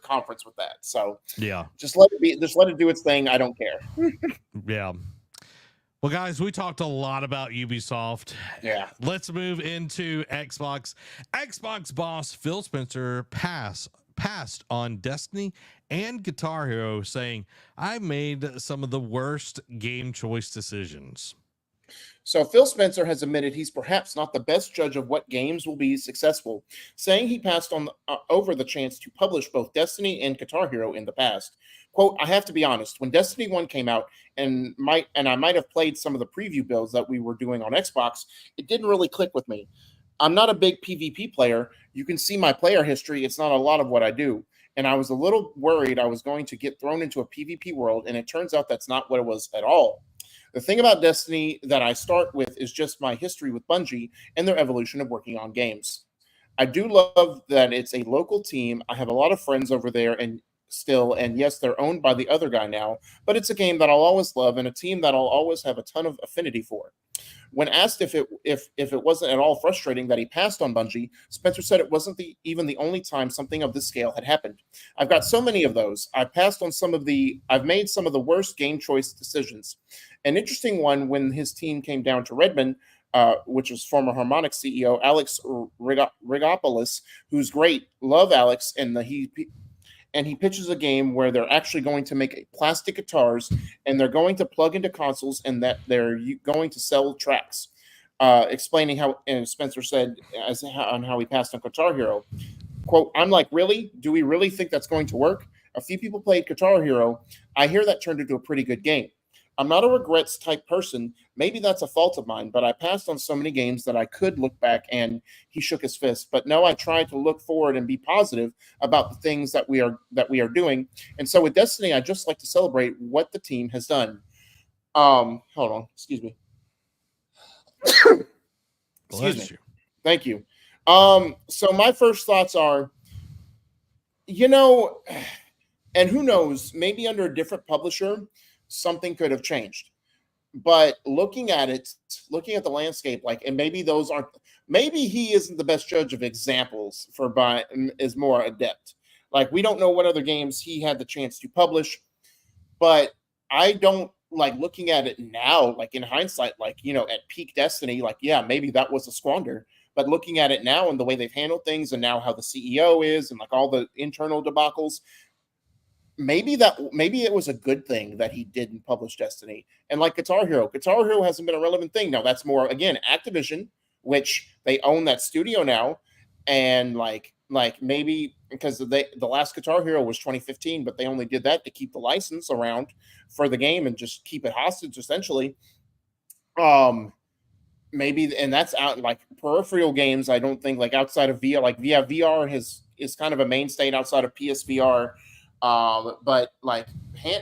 conference with that. So just let it be. Just let it do its thing. I don't care. Yeah. Well, guys, we talked a lot about Ubisoft. Yeah. Let's move into Xbox. Xbox boss Phil Spencer passed on Destiny and Guitar Hero, saying, I made some of the worst game choice decisions. So Phil Spencer has admitted he's perhaps not the best judge of what games will be successful, saying he passed on over the chance to publish both Destiny and Guitar Hero in the past. Quote, I have to be honest, when Destiny 1 came out and I might have played some of the preview builds that we were doing on Xbox, it didn't really click with me. I'm not a big PvP player. You can see my player history. It's not a lot of what I do. And I was a little worried I was going to get thrown into a PvP world, and it turns out that's not what it was at all. The thing about Destiny that I start with is just my history with Bungie and their evolution of working on games. I do love that it's a local team. I have a lot of friends over there and yes, they're owned by the other guy now, but it's a game that I'll always love and a team that I'll always have a ton of affinity for. When asked if it wasn't at all frustrating that he passed on Bungie, Spencer said it wasn't even the only time something of this scale had happened. I've got so many of those. I've made some of the worst game choice decisions. An interesting one when his team came down to Redmond, which was former Harmonix CEO Alex Rigopoulos, who's great. Love Alex, and he pitches a game where they're actually going to make plastic guitars and they're going to plug into consoles and that they're going to sell tracks. Explaining how, and Spencer said on how he passed on Guitar Hero, quote, I'm like, really? Do we really think that's going to work? A few people played Guitar Hero. I hear that turned into a pretty good game. I'm not a regrets type person. Maybe that's a fault of mine, but I passed on so many games that I could look back, and he shook his fist. But no, I try to look forward and be positive about the things that we are doing. And so with Destiny, I just like to celebrate what the team has done. Hold on, excuse me. Excuse me. Thank you. So my first thoughts are, you know, and who knows, maybe under a different publisher, something could have changed. But looking at it, looking at the landscape, like, and maybe those aren't, maybe he isn't the best judge of examples for buying, is more adept. Like, we don't know what other games he had the chance to publish, but I don't like looking at it now, like in hindsight, like, you know, at peak Destiny, like, yeah, maybe that was a squander. But looking at it now and the way they've handled things and now how the CEO is and like all the internal debacles, maybe it was a good thing that he didn't publish Destiny. And like Guitar Hero hasn't been a relevant thing. Now that's more again Activision, which they own that studio now, and like maybe because the last Guitar Hero was 2015, but they only did that to keep the license around for the game and just keep it hostage essentially. Maybe, and that's out like peripheral games. I don't think like outside of VR, like VR is kind of a mainstay outside of PSVR. But like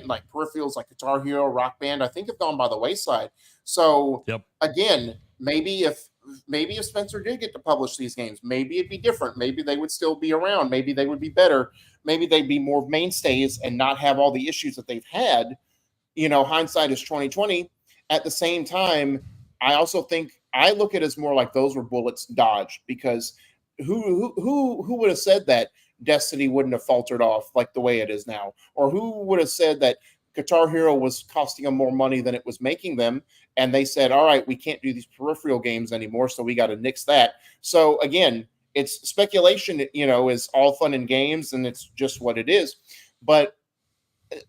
like peripherals like Guitar Hero, Rock Band, I think have gone by the wayside. So Yep. again, maybe if Spencer did get to publish these games, maybe it'd be different. Maybe they would still be around. Maybe they would be better. Maybe they'd be more mainstays and not have all the issues that they've had. You know, hindsight is 2020. At the same time, I also think I look at it as more like those were bullets dodged, because who would have said that Destiny wouldn't have faltered off like the way it is now? Or who would have said that Guitar Hero was costing them more money than it was making them? And they said, all right, we can't do these peripheral games anymore, so we got to nix that. So again, it's speculation, you know, is all fun and games, and it's just what it is. But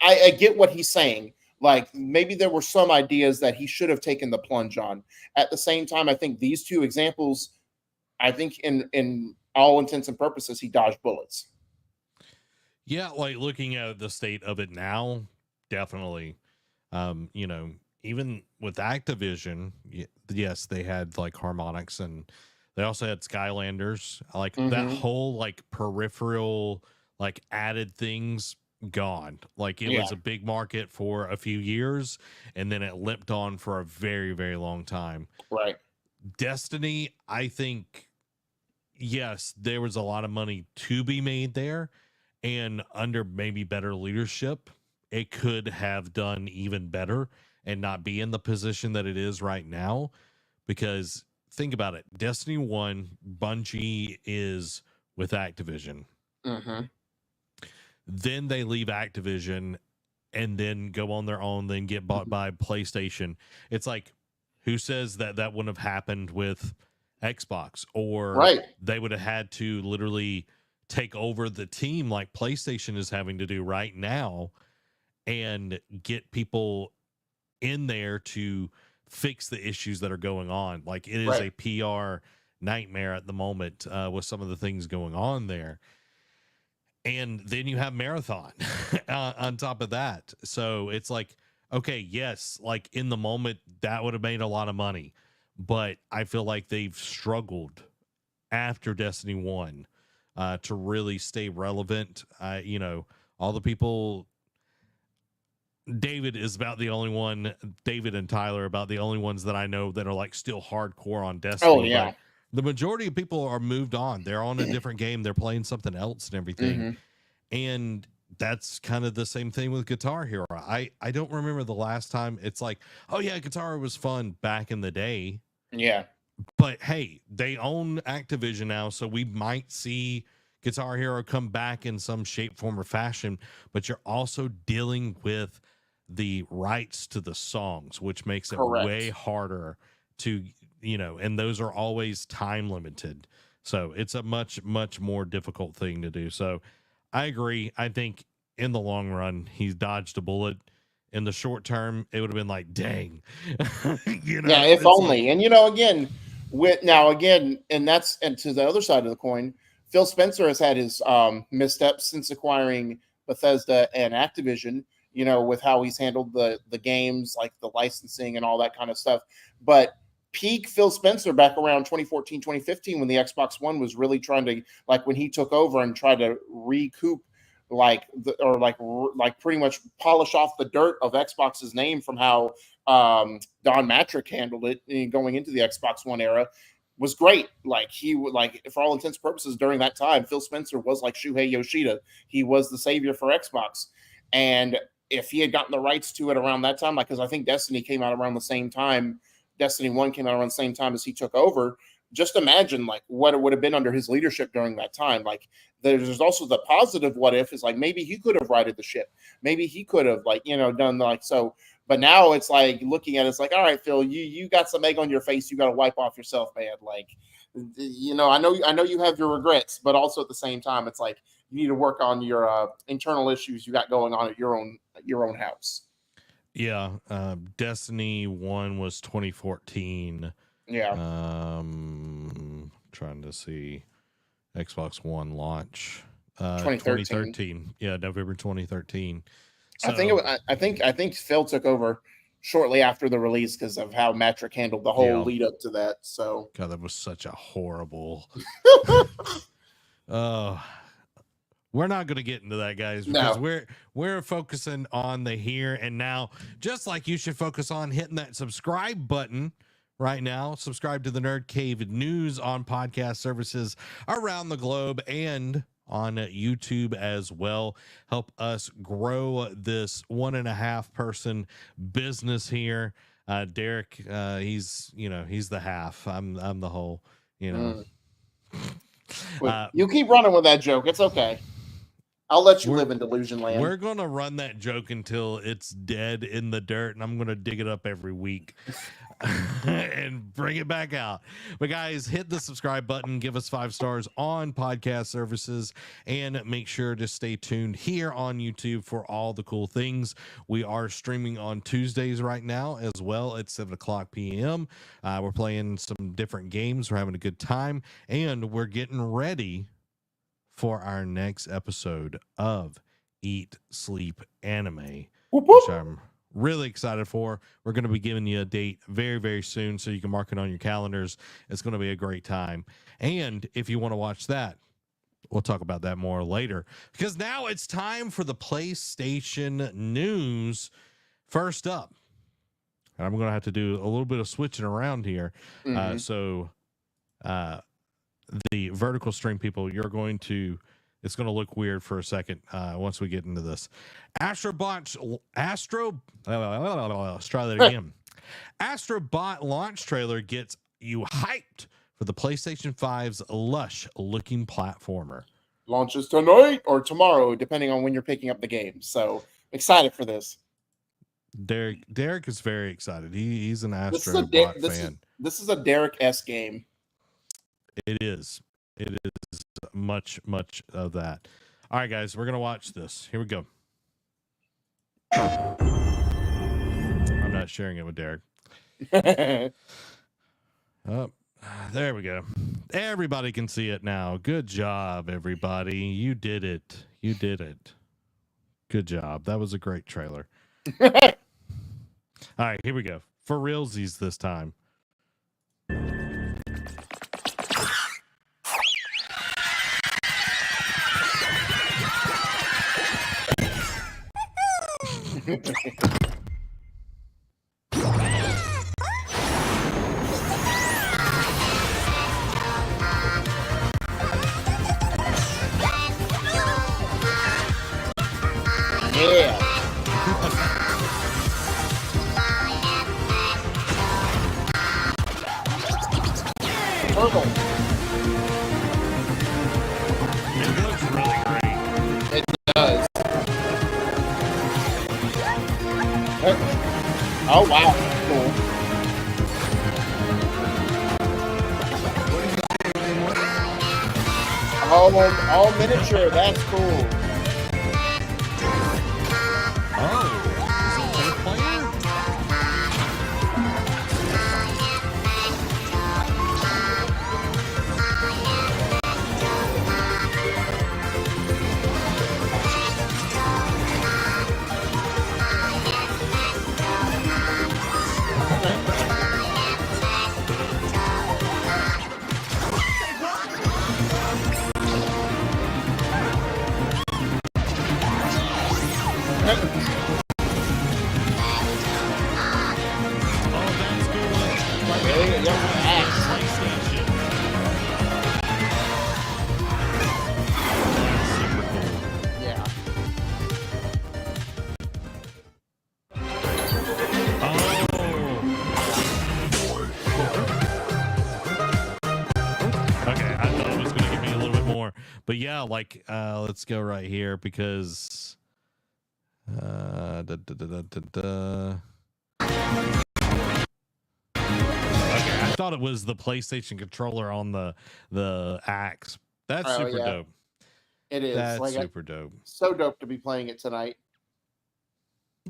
I get what he's saying. Like maybe there were some ideas that he should have taken the plunge on. At the same time, I think these two examples, I think in all intents and purposes, he dodged bullets. Yeah, like looking at the state of it now, definitely. You know, even with Activision, yes, they had like Harmonix and they also had Skylanders. Like that whole like peripheral, like added things gone. Like it was a big market for a few years and then it limped on for a very, very long time. Right. Destiny, I think, yes, there was a lot of money to be made there, and under maybe better leadership, it could have done even better and not be in the position that it is right now. Because think about it, Destiny 1, Bungie is with Activision. Then they leave Activision and then go on their own, then get bought by PlayStation. It's like, who says that that wouldn't have happened with Xbox? Or they would have had to literally take over the team like PlayStation is having to do right now and get people in there to fix the issues that are going on. Like it is a PR nightmare at the moment with some of the things going on there. And then you have Marathon on top of that. So it's like, okay, yes, like in the moment that would have made a lot of money, but I feel like they've struggled after Destiny 1 to really stay relevant. You know, all the people, David is about the only one, David and Tyler about the only ones that I know that are like still hardcore on Destiny. Oh, yeah. But the majority of people are moved on. They're on a different game. They're playing something else and everything. And that's kind of the same thing with Guitar Hero. I don't remember the last time it's like, oh yeah, Guitar Hero was fun back in the day. Yeah. But hey, they own Activision now, so we might see Guitar Hero come back in some shape, form, or fashion. But you're also dealing with the rights to the songs, which makes it way harder to, you know, and those are always time limited. So it's a much, much more difficult thing to do. So I agree. I think in the long run, he's dodged a bullet. In the short term, it would have been like, dang, you know, yeah, if only. Like, and you know, again, and that's, and to the other side of the coin, Phil Spencer has had his missteps since acquiring Bethesda and Activision, you know, with how he's handled the games, like the licensing and all that kind of stuff. But peak Phil Spencer back around 2014, 2015, when the Xbox One was really trying to, like when he took over and tried to recoup like pretty much polish off the dirt of Xbox's name from how Don Matrick handled it going into the Xbox One era. was great. Like he would, like, for all intents and purposes during that time, Phil Spencer was like Shuhei Yoshida. He was the savior for Xbox. And if he had gotten the rights to it around that time, like, because I think Destiny came out around the same time, Destiny 1 came out around the same time as he took over. Just imagine like what it would have been under his leadership during that time. Like there's also the positive what if is like maybe he could have righted the ship. Maybe he could have like, done like so. But now it's like looking at it, it's like, all right, Phil, you got some egg on your face. You got to wipe off yourself, man. Like, I know you have your regrets, but also at the same time, it's like you need to work on your internal issues you got going on at your own house. Yeah. Destiny 1 was 2014. Yeah. Trying to see Xbox One launch. 2013. Yeah, November 2013. So, I think Phil took over shortly after the release because of how Matrick handled the whole lead up to that. So God, that was such a horrible. We're not going to get into that, guys, because we're focusing on the here and now. Just like you should focus on hitting that subscribe button right now. Subscribe to the Nerd Cave News on podcast services around the globe and on YouTube as well. Help us grow this 1.5 person business here. Derek, he's the half. I'm the whole, you keep running with that joke. It's okay. I'll let you live in delusion land. We're going to run that joke until it's dead in the dirt, and I'm going to dig it up every week and bring it back out. But guys, hit the subscribe button, give us 5 stars on podcast services, and make sure to stay tuned here on YouTube for all the cool things. We are streaming on Tuesdays right now as well at 7:00 p.m. We're playing some different games. We're having a good time, and we're getting ready for our next episode of Eat, Sleep, Anime, which I'm really excited for. We're going to be giving you a date very, very soon so you can mark it on your calendars. It's going to be a great time. And if you want to watch that, we'll talk about that more later, because now it's time for the PlayStation news. First up, and I'm going to have to do a little bit of switching around here. The vertical stream people, it's going to look weird for a second once we get into this. Astrobot launch trailer gets you hyped for the PlayStation 5's lush looking platformer. Launches tonight or tomorrow, depending on when you're picking up the game. So excited for this. Derek is very excited. He's an Astrobot fan. This is a Derek-esque game. It is much of that. All right, guys, we're going to watch this. Here we go. I'm not sharing it with Derek. Oh, there we go. Everybody can see it now. Good job, everybody. You did it. Good job. That was a great trailer. All right, here we go. For realsies this time. Yeah. Turtle. It looks really great. It does. Oh wow, cool. All miniature. That's cool. Oh, is it player? PlayStation. yeah, like let's go right here because Okay, I thought it was the PlayStation controller on the axe. That's Oh super yeah, dope. it is. That's Like, super dope. so dope to be playing it tonight.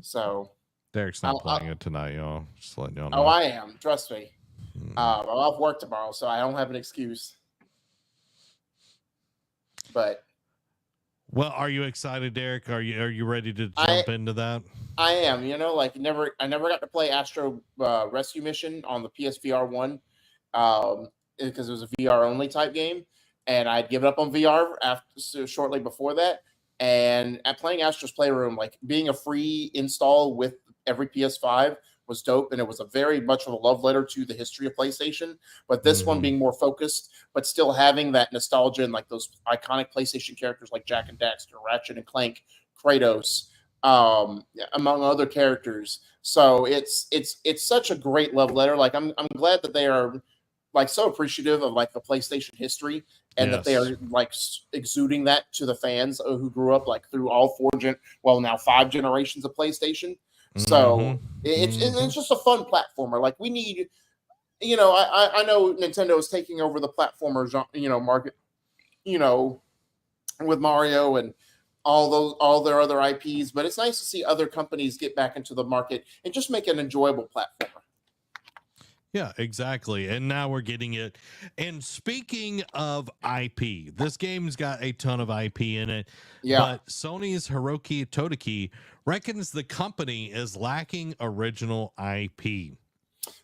So Derek's not playing it tonight, y'all. Just letting y'all know. oh, I am. Trust me. I'm off work tomorrow, so I don't have an excuse. But well, are you excited, Derek? Are you ready to jump into that? I am. You know, like I never got to play Astro Rescue Mission on the PSVR 1 because it was a VR only type game, and I'd given up on VR shortly before that. And at playing Astro's Playroom, like being a free install with every PS5 was dope, and it was a very much of a love letter to the history of PlayStation. But this one being more focused, but still having that nostalgia and like those iconic PlayStation characters like Jak and Daxter, Ratchet and Clank, Kratos, among other characters. So it's such a great love letter. Like I'm glad that they are like so appreciative of like the PlayStation history and that they are like exuding that to the fans who grew up like through all now 5 generations of PlayStation. So it's just a fun platformer. Like we need, you know, I know Nintendo is taking over the platformer, you know, market, you know, with Mario and all their other IPs, but it's nice to see other companies get back into the market and just make an enjoyable platformer. Yeah, exactly. And now we're getting it. And speaking of IP, this game's got a ton of IP in it. Yeah. But Sony's Hiroki Todeki reckons the company is lacking original IP.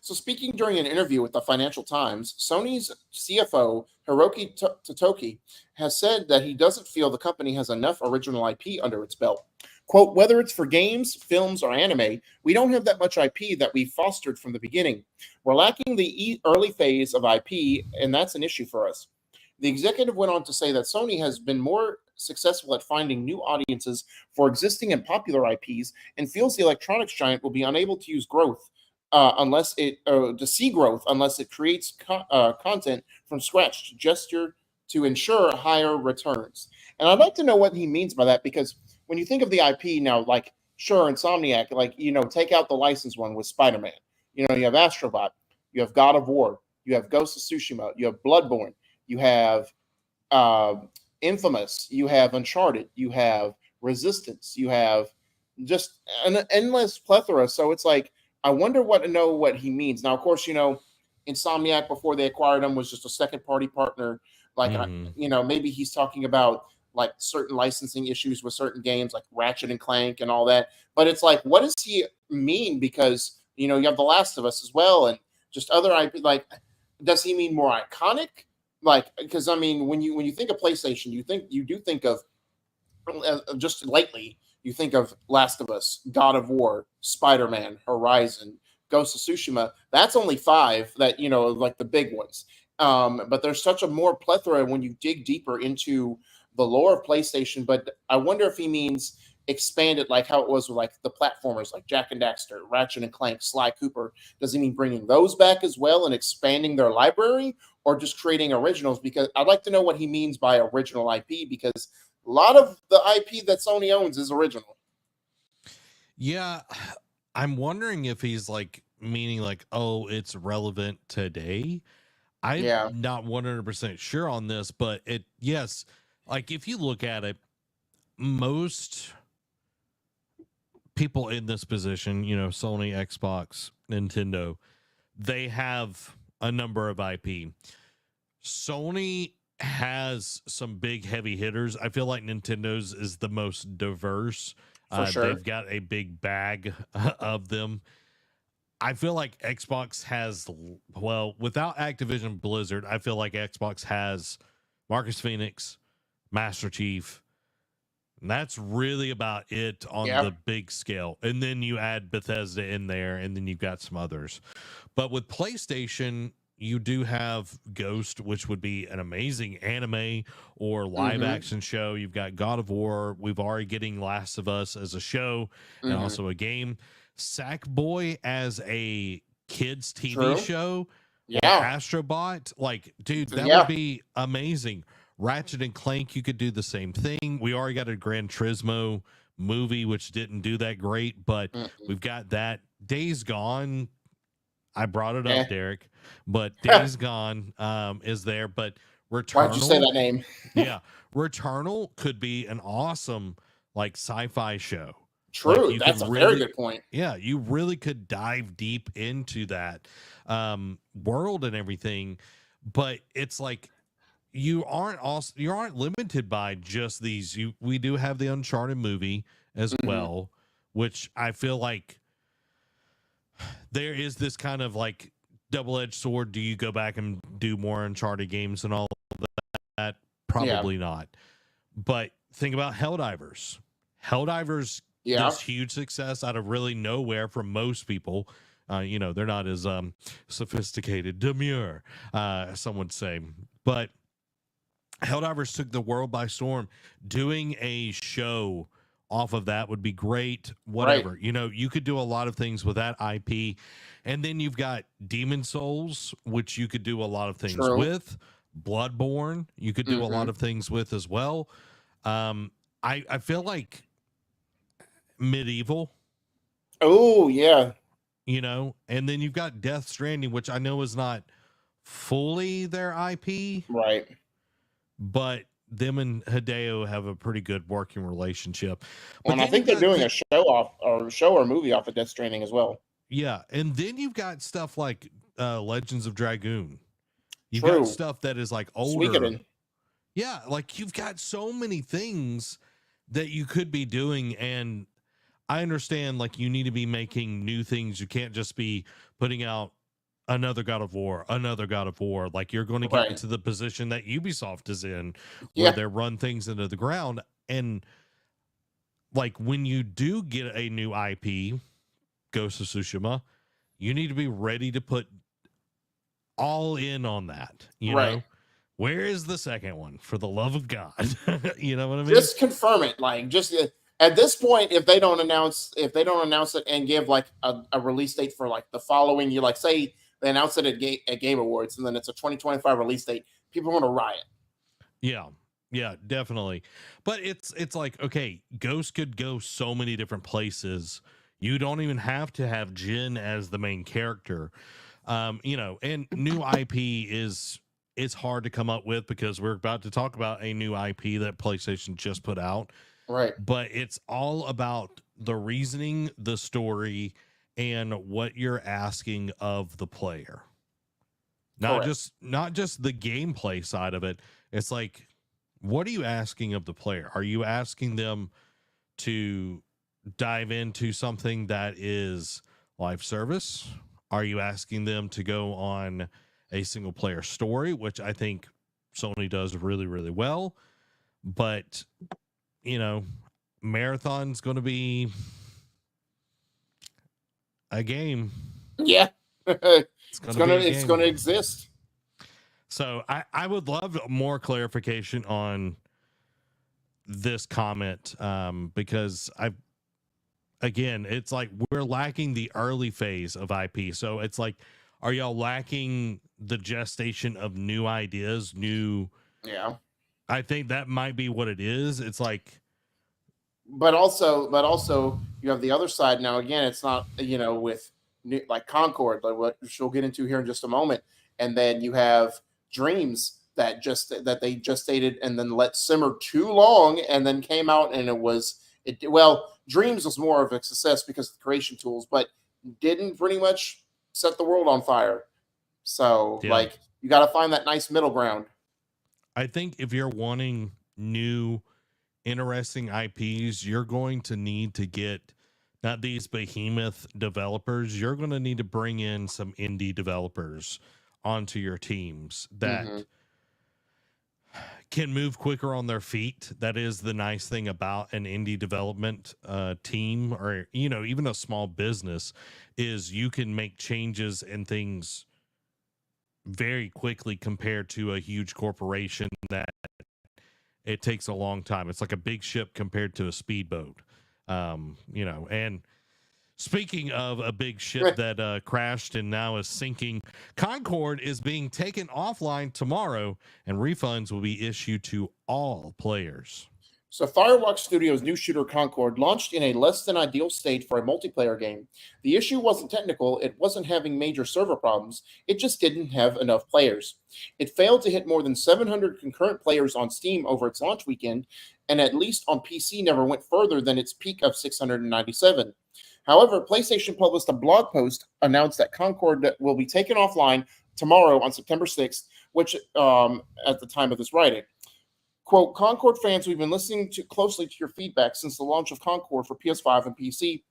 So speaking during an interview with the Financial Times, Sony's CFO, Hiroki Totoki, has said that he doesn't feel the company has enough original IP under its belt. Quote, whether it's for games, films, or anime, we don't have that much IP that we fostered from the beginning. We're lacking the early phase of IP, and that's an issue for us. The executive went on to say that Sony has been more successful at finding new audiences for existing and popular IPs and feels the electronics giant will be unable to use growth unless it creates content from scratch to ensure higher returns. And I'd like to know what he means by that, because when you think of the IP now, like sure, Insomniac, like, you know, take out the licensed one with Spider-Man. You know, you have Astrobot, you have God of War, you have Ghost of Tsushima, you have Bloodborne, you have Infamous, you have Uncharted, you have Resistance, you have just an endless plethora. So it's like, I wonder what he means. Now, of course, you know, Insomniac before they acquired him was just a second party partner. Like, you know, maybe he's talking about like certain licensing issues with certain games like Ratchet and Clank and all that. But it's like, what does he mean? Because, you know, you have The Last of Us as well and just other IP. Like, does he mean more iconic? Like, because I mean, when you think of PlayStation, you do think of just lately. You think of Last of Us, God of War, Spider-Man, Horizon, Ghost of Tsushima. That's only 5 that, you know, like the big ones. But there's such a more plethora when you dig deeper into the lore of PlayStation. But I wonder if he means expand it like how it was with like the platformers like Jak and Daxter, Ratchet and Clank, Sly Cooper. Does he mean bringing those back as well and expanding their library, or just creating originals? Because I'd like to know what he means by original IP, because a lot of the IP that Sony owns is original. Yeah, I'm wondering if he's like meaning like, oh, it's relevant today. I'm not 100% sure on this, but yes, like if you look at it, most people in this position, you know, Sony, Xbox, Nintendo, they have a number of IP. Sony has some big heavy hitters. I feel like Nintendo's is the most diverse. For sure. They've got a big bag of them. I feel like Xbox has, well, without Activision Blizzard, I feel like Xbox has Marcus Phoenix, Master Chief, and that's really about it on the big scale. And then you add Bethesda in there, and then you've got some others. But with PlayStation, you do have Ghost, which would be an amazing anime or live action show. You've got God of War. We've already getting Last of Us as a show and also a game. Sackboy as a kids TV show. Or Astrobot. Like, dude, that would be amazing. Ratchet and Clank, you could do the same thing. We already got a Gran Turismo movie, which didn't do that great, but we've got that. Days Gone, I brought it up, Derek, but Days Gone is there. But Returnal, why'd you say that name? Yeah, Returnal could be an awesome like sci-fi show. True, like that's a very good point. Yeah, you really could dive deep into that world and everything, but it's like you aren't limited by just these. We do have the Uncharted movie as well, which I feel like there is this kind of like double-edged sword. Do you go back and do more Uncharted games and all of that? Probably not. But think about Helldivers. Helldivers does huge success out of really nowhere from most people. They're not as sophisticated, demure, some would say. But Helldivers took the world by storm. Doing a show off of that would be great. Whatever. Right. You could do a lot of things with that IP. And then you've got Demon Souls, which you could do a lot of things with. Bloodborne, you could do a lot of things with as well. I feel like Medieval. Oh, yeah. And then you've got Death Stranding, which I know is not fully their IP. Right. But them and Hideo have a pretty good working relationship. And I think they're doing a show or movie off of Death Stranding as well. Yeah. And then you've got stuff like Legends of Dragoon. You've got stuff that is like older. Suikoden. Yeah, like you've got so many things that you could be doing, and I understand like you need to be making new things. You can't just be putting out another God of War. Like you're going to get into the position that Ubisoft is in, where they run things into the ground. And like when you do get a new IP, Ghost of Tsushima, you need to be ready to put all in on that, you know. Where is the second one, for the love of God? You know what I mean? Just confirm it. Like, just at this point, if they don't announce it and give like a release date for like the following year, like say they announce it at Game Awards and then it's a 2025 release date, people are going to riot. Yeah, definitely. But it's like, okay, Ghost could go so many different places. You don't even have to have Jin as the main character. And new IP it's hard to come up with because we're about to talk about a new IP that PlayStation just put out. Right. But it's all about the reasoning, the story, and what you're asking of the player. Not just the gameplay side of it. It's like, what are you asking of the player? Are you asking them to dive into something that is live service? Are you asking them to go on a single player story, which I think Sony does really, really well? But, Marathon's going to be a game. Yeah. It's going to exist. So I would love more clarification on this comment, because it's like we're lacking the early phase of IP. So it's like, are y'all lacking the gestation of new ideas, Yeah. I think that might be what it is. It's like, but also you have the other side. Now, again, it's not, with new, like Concord, like what she'll get into here in just a moment. And then you have Dreams that they just stated and then let simmer too long and then came out and Dreams was more of a success because of the creation tools, but didn't pretty much set the world on fire. So like you got to find that nice middle ground. I think if you're wanting new interesting IPs, you're going to need to get not these behemoth developers. You're going to need to bring in some indie developers onto your teams that can move quicker on their feet. That is the nice thing about an indie development team, or even a small business, is you can make changes and things very quickly compared to a huge corporation that it takes a long time. It's like a big ship compared to a speedboat. And Speaking of a big ship that crashed and now is sinking, Concord is being taken offline tomorrow, and refunds will be issued to all players. So Firewalk Studios' new shooter Concord launched in a less than ideal state for a multiplayer game. The issue wasn't technical, it wasn't having major server problems, it just didn't have enough players. It failed to hit more than 700 concurrent players on Steam over its launch weekend, and at least on PC never went further than its peak of 697. However, PlayStation published a blog post announced that Concord will be taken offline tomorrow on September 6th, which at the time of this writing. Quote, Concord fans, we've been listening closely to your feedback since the launch of Concord for PS5 and PC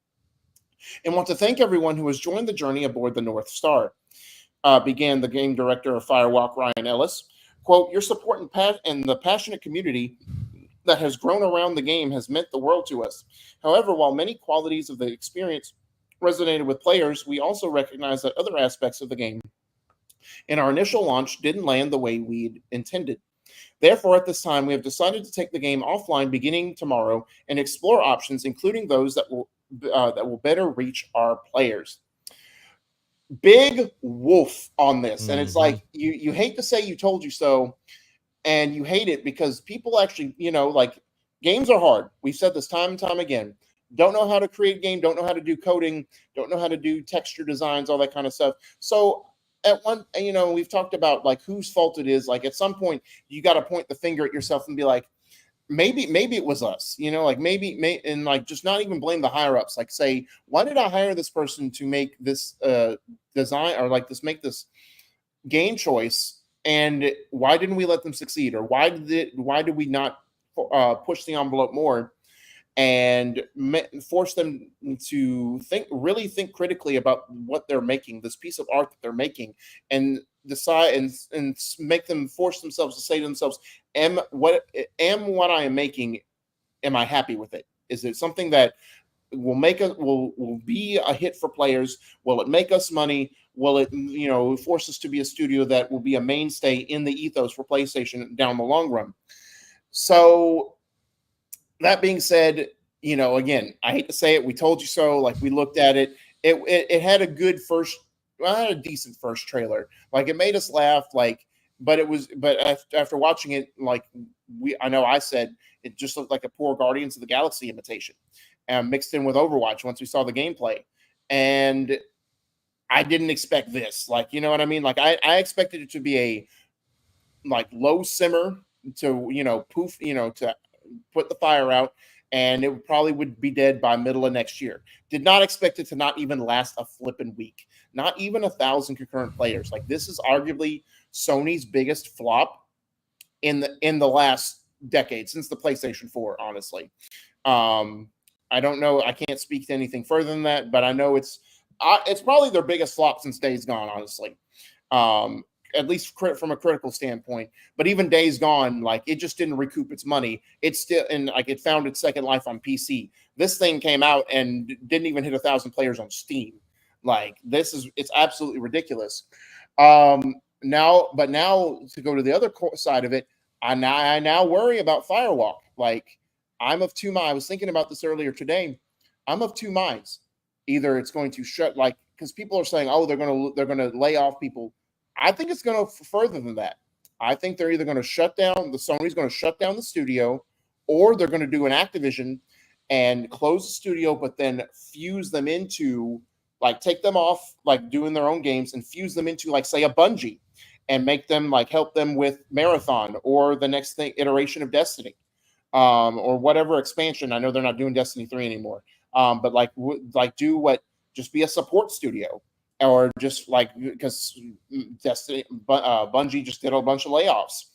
and want to thank everyone who has joined the journey aboard the North Star, began the game director of Firewalk, Ryan Ellis. Quote, your support and the passionate community that has grown around the game has meant the world to us. However, while many qualities of the experience resonated with players, we also recognize that other aspects of the game in our initial launch didn't land the way we'd intended. Therefore, at this time, we have decided to take the game offline beginning tomorrow and explore options, including those that will better reach our players. Big woof on this, and it's like you hate to say "you told you so," and you hate it because people actually, like games are hard. We've said this time and time again. Don't know how to create a game, don't know how to do coding, don't know how to do texture designs, all that kind of stuff. So at one, we've talked about like whose fault it is. Like at some point, you got to point the finger at yourself and be like, maybe it was us, like maybe, and like just not even blame the higher ups. Like say, why did I hire this person to make this design or like make this game choice, and why didn't we let them succeed, or why did we not push the envelope more and force them to really think critically about what they're making, this piece of art that they're making, and decide and make them force themselves to say to themselves, am what I am making, am I happy with it? Is it something that will make us will be a hit for players? Will it make us money? Will it force us to be a studio that will be a mainstay in the ethos for PlayStation down the long run? So that being said, again, I hate to say it, we told you so. Like we looked at it, it had a good had a decent first trailer. Like it made us laugh. Like, but after watching it, like I said it just looked like a poor Guardians of the Galaxy imitation, and mixed in with Overwatch once we saw the gameplay, and I didn't expect this. Like, you know what I mean? Like I expected it to be a like low simmer to poof, to put the fire out, and it probably would be dead by middle of next year. Did not expect it to not even last a flipping week, not even 1,000 concurrent players. Like this is arguably Sony's biggest flop in the last decade, since the PlayStation 4, honestly. I don't know, I can't speak to anything further than that, but I know it's probably their biggest flop since Days Gone, honestly. At least from a critical standpoint. But even Days Gone, like it just didn't recoup its money. It's still, and like it found its second life on PC. This thing came out and didn't even hit 1,000 players on Steam. Like it's absolutely ridiculous. Now to go to the other side of it, I now worry about Firewalk. Like I'm of two minds. I was thinking about this earlier today. I'm of two minds. Either it's going to shut, like, because people are saying, oh, they're gonna lay off people. I think it's going to further than that. I think they're either going to Sony's going to shut down the studio, or they're going to do an Activision and close the studio, but then fuse them into, like, take them off, like, doing their own games and fuse them into, like, say, a Bungie, and make them, like, help them with Marathon or the next iteration of Destiny, or whatever expansion. I know they're not doing Destiny 3 anymore, but, just be a support studio. Or just like, because Destiny, Bungie just did a bunch of layoffs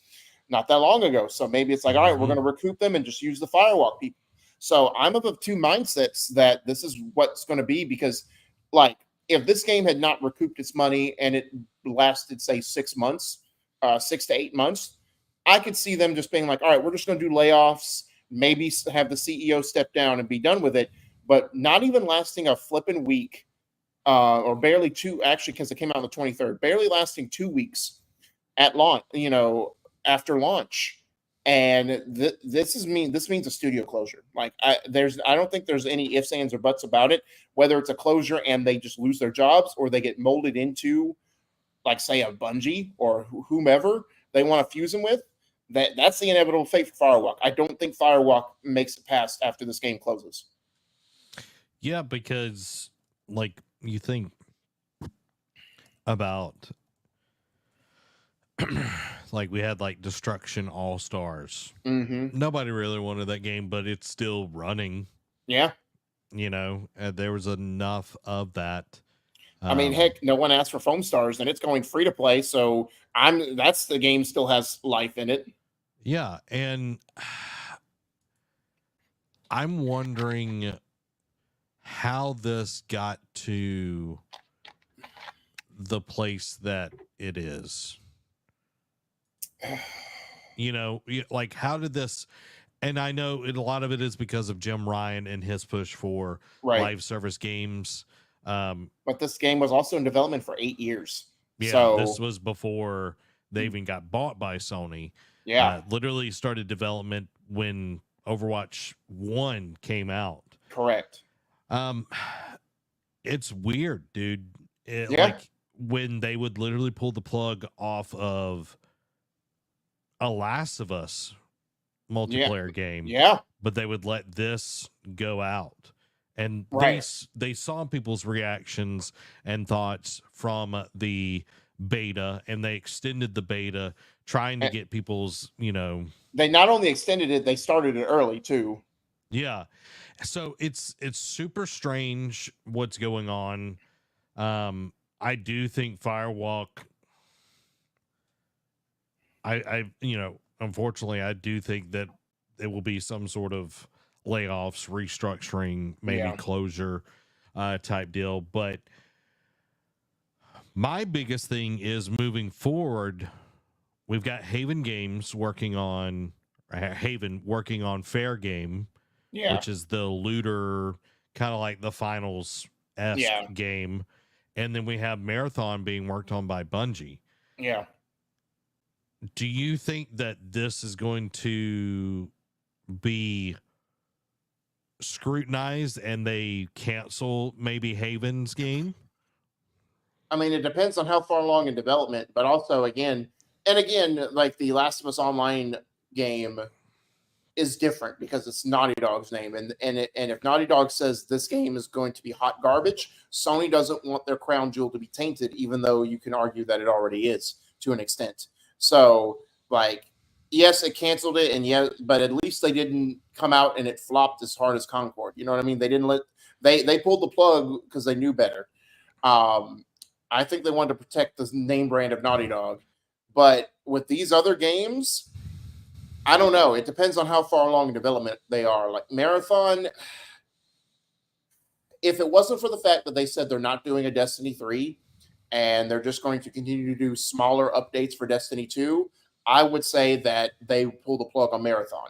not that long ago. So maybe it's like, all right, we're going to recoup them and just use the Firewalk people. So I'm of two mindsets that this is what's going to be, because like if this game had not recouped its money and it lasted, say, 6 months, 6 to 8 months, I could see them just being like, all right, we're just going to do layoffs, maybe have the CEO step down and be done with it. But not even lasting a flipping week. Or barely two, actually, because it came out on the 23rd, barely lasting 2 weeks at launch, after launch. And this means a studio closure. Like I don't think there's any ifs, ands, or buts about it. Whether it's a closure and they just lose their jobs, or they get molded into, like, say, a Bungie or whomever they want to fuse them with. That's the inevitable fate for Firewalk. I don't think Firewalk makes it past after this game closes. Yeah, because like you think about like we had like Destruction All Stars. Mm-hmm. Nobody really wanted that game, but it's still running. Yeah. You know, there was enough of that. I mean, heck, no one asked for Foam Stars, and it's going free to play. So that's the game still has life in it. Yeah, and I'm wondering how this got to the place that it is. You know, like, how did this? And I know a lot of it is because of Jim Ryan and his push for live service games. But this game was also in development for 8 years. Yeah, so this was before they even got bought by Sony. Yeah. Literally started development when Overwatch 1 came out. Correct. It's weird, dude. Like when they would literally pull the plug off of a Last of Us multiplayer game. Yeah. But they would let this go out. And they saw people's reactions and thoughts from the beta, and they extended the beta, trying to get people's, they not only extended it, they started it early too. Yeah. So it's super strange what's going on. I do think Firewalk, unfortunately, I do think that it will be some sort of layoffs, restructuring, maybe closure type deal. But my biggest thing is moving forward. We've got Haven Games working on Fair Game, which is the looter, kind of like the finals-esque game. And then we have Marathon being worked on by Bungie. Yeah. Do you think that this is going to be scrutinized and they cancel maybe Haven's game? I mean, it depends on how far along in development, but also again, like the Last of Us Online game is different because it's Naughty Dog's name, and if Naughty Dog says this game is going to be hot garbage, Sony doesn't want their crown jewel to be tainted, even though you can argue that it already is to an extent. So, like, yes, it canceled it, and but at least they didn't come out and it flopped as hard as Concord. You know what I mean? They didn't they pulled the plug because they knew better. I think they wanted to protect the name brand of Naughty Dog, but with these other games, I don't know. It depends on how far along in development they are. Like Marathon, if it wasn't for the fact that they said they're not doing a Destiny 3 and they're just going to continue to do smaller updates for Destiny 2, I would say that they pull the plug on Marathon,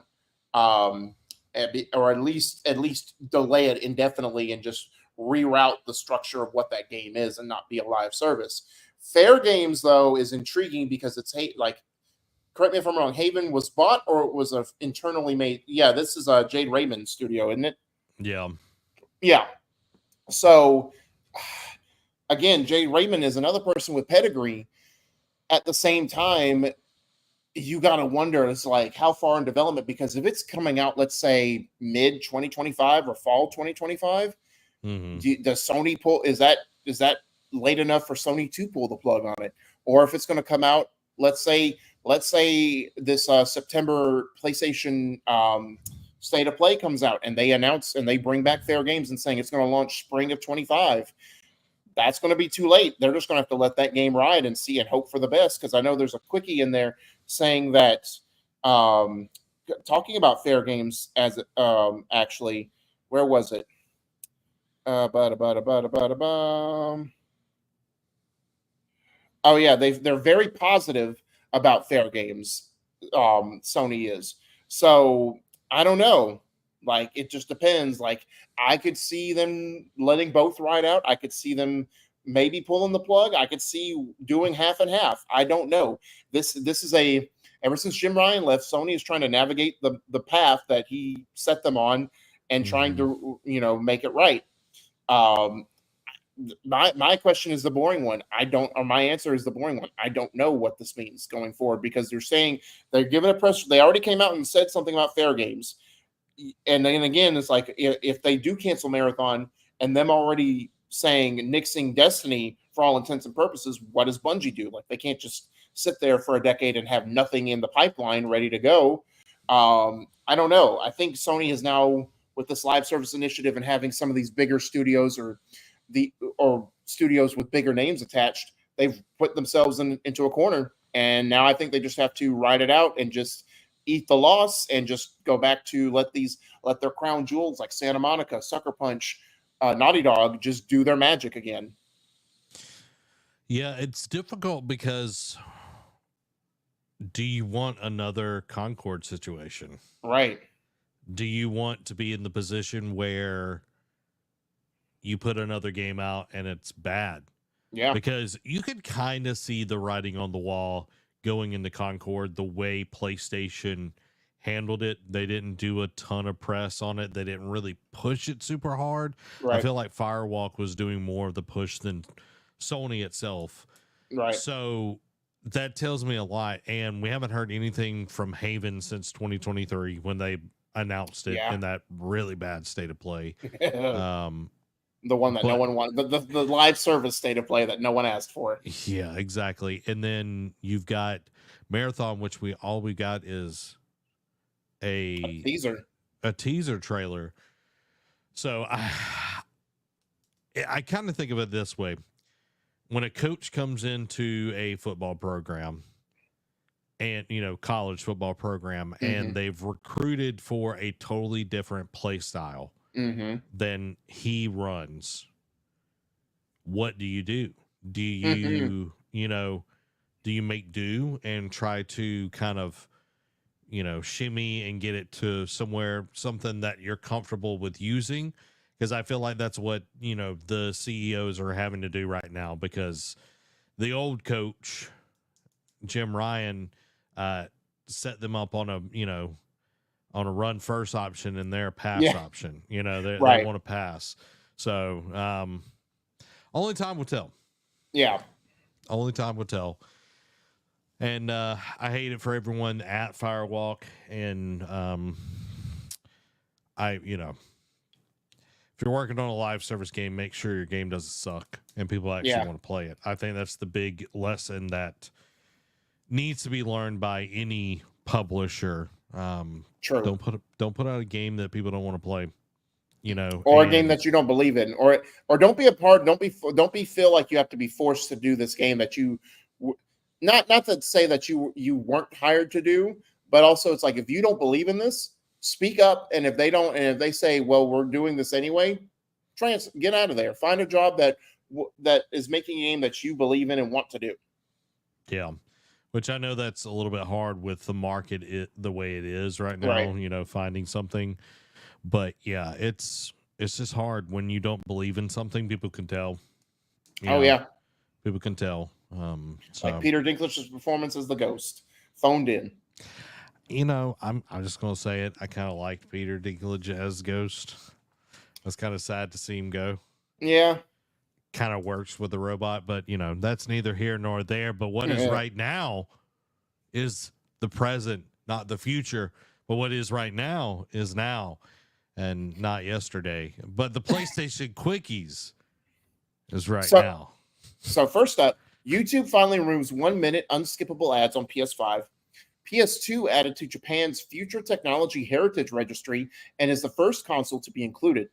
or at least delay it indefinitely and just reroute the structure of what that game is and not be a live service. Fair Games, though, is intriguing because it's correct me if I'm wrong, Haven was bought or it was internally made? Yeah, this is a Jade Raymond studio, isn't it? Yeah. Yeah. So, again, Jade Raymond is another person with pedigree. At the same time, you got to wonder, it's like, how far in development? Because if it's coming out, let's say, mid-2025 or fall 2025, does Sony pull, is that late enough for Sony to pull the plug on it? Or if it's going to come out, let's say this September PlayStation State of Play comes out and they announce and they bring back Fair Games and saying it's going to launch spring of 25. That's going to be too late. They're just going to have to let that game ride and see and hope for the best. Because I know there's a quickie in there saying that talking about Fair Games as actually, where was it? Oh yeah, they're very positive about Fair Games. Sony is. So I don't know. Like, it just depends. Like, I could see them letting both ride out. I could see them maybe pulling the plug. I could see doing half and half. I don't know. This is ever since Jim Ryan left, Sony is trying to navigate the path that he set them on and trying to, make it right. My question is the boring one. My answer is the boring one. I don't know what this means going forward, because they're saying they're giving a press. They already came out and said something about fair games. And then again, it's like, if they do cancel Marathon and them already saying nixing Destiny for all intents and purposes, what does Bungie do? Like, they can't just sit there for a decade and have nothing in the pipeline ready to go. I don't know. I think Sony is now, with this live service initiative and having some of these bigger studios or studios with bigger names attached, they've put themselves into a corner. And now I think they just have to ride it out and just eat the loss and just go back to let their crown jewels like Santa Monica, Sucker Punch, Naughty Dog just do their magic again. Yeah, it's difficult because do you want another Concord situation? Right. Do you want to be in the position where you put another game out and it's bad? Yeah. Because you could kind of see the writing on the wall going into Concord, the way PlayStation handled it. They didn't do a ton of press on it. They didn't really push it super hard. Right. I feel like Firewalk was doing more of the push than Sony itself. Right. So that tells me a lot. And we haven't heard anything from Haven since 2023 when they announced it in that really bad state of play. The one that no one wanted, the live service state of play that no one asked for. Yeah, exactly. And then you've got Marathon, which we got is a teaser trailer. So I kind of think of it this way. When a coach comes into a football program and, college football program, and they've recruited for a totally different play style than he runs, what do you do? Do you, do you make do and try to kind of, shimmy and get it to something that you're comfortable with using? Because I feel like that's what, the CEOs are having to do right now, because the old coach, Jim Ryan, set them up on a run first option and their pass option. They want to pass. So only time will tell. Yeah. Only time will tell. And I hate it for everyone at Firewalk. And if you're working on a live service game, make sure your game doesn't suck and people actually want to play it. I think that's the big lesson that needs to be learned by any publisher. True. Don't put out a game that people don't want to play, or a game that you don't believe in, or don't be a part. Don't feel like you have to be forced to do this game that you not to say that you weren't hired to do, but also it's like, if you don't believe in this, speak up. And if they don't, and if they say, well, we're doing this anyway, get out of there. Find a job that is making a game that you believe in and want to do. Yeah. Which I know that's a little bit hard with the market the way it is right now, finding something. But yeah, it's just hard when you don't believe in something. People can tell. People can tell. Like Peter Dinklage's performance as the Ghost, phoned in. I'm just gonna say it. I kind of liked Peter Dinklage as Ghost. It's kind of sad to see him go. Yeah. Kind of works with the robot, but that's neither here nor there. But what is right now is the present, not the future. But what is right now is now and not yesterday. But the PlayStation Quickies is now. So first up, YouTube finally removes 1 minute unskippable ads on PS5. PS2 added to Japan's Future Technology Heritage Registry and is the first console to be included.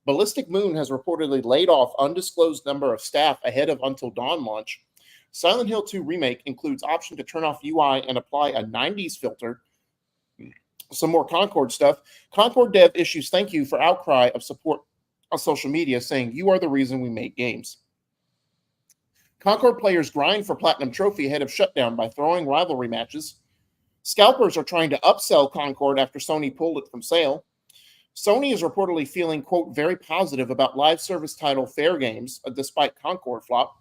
Ballistic Moon has reportedly laid off undisclosed number of staff ahead of Until Dawn launch. Silent Hill 2 Remake includes option to turn off UI and apply a 90s filter. Some more Concord stuff. Concord dev issues thank you for outcry of support on social media, saying you are the reason we make games. Concord players grind for Platinum Trophy ahead of shutdown by throwing rivalry matches. Scalpers are trying to upsell Concord after Sony pulled it from sale. Sony is reportedly feeling, quote, very positive about live service title Fair Games, despite Concord flop.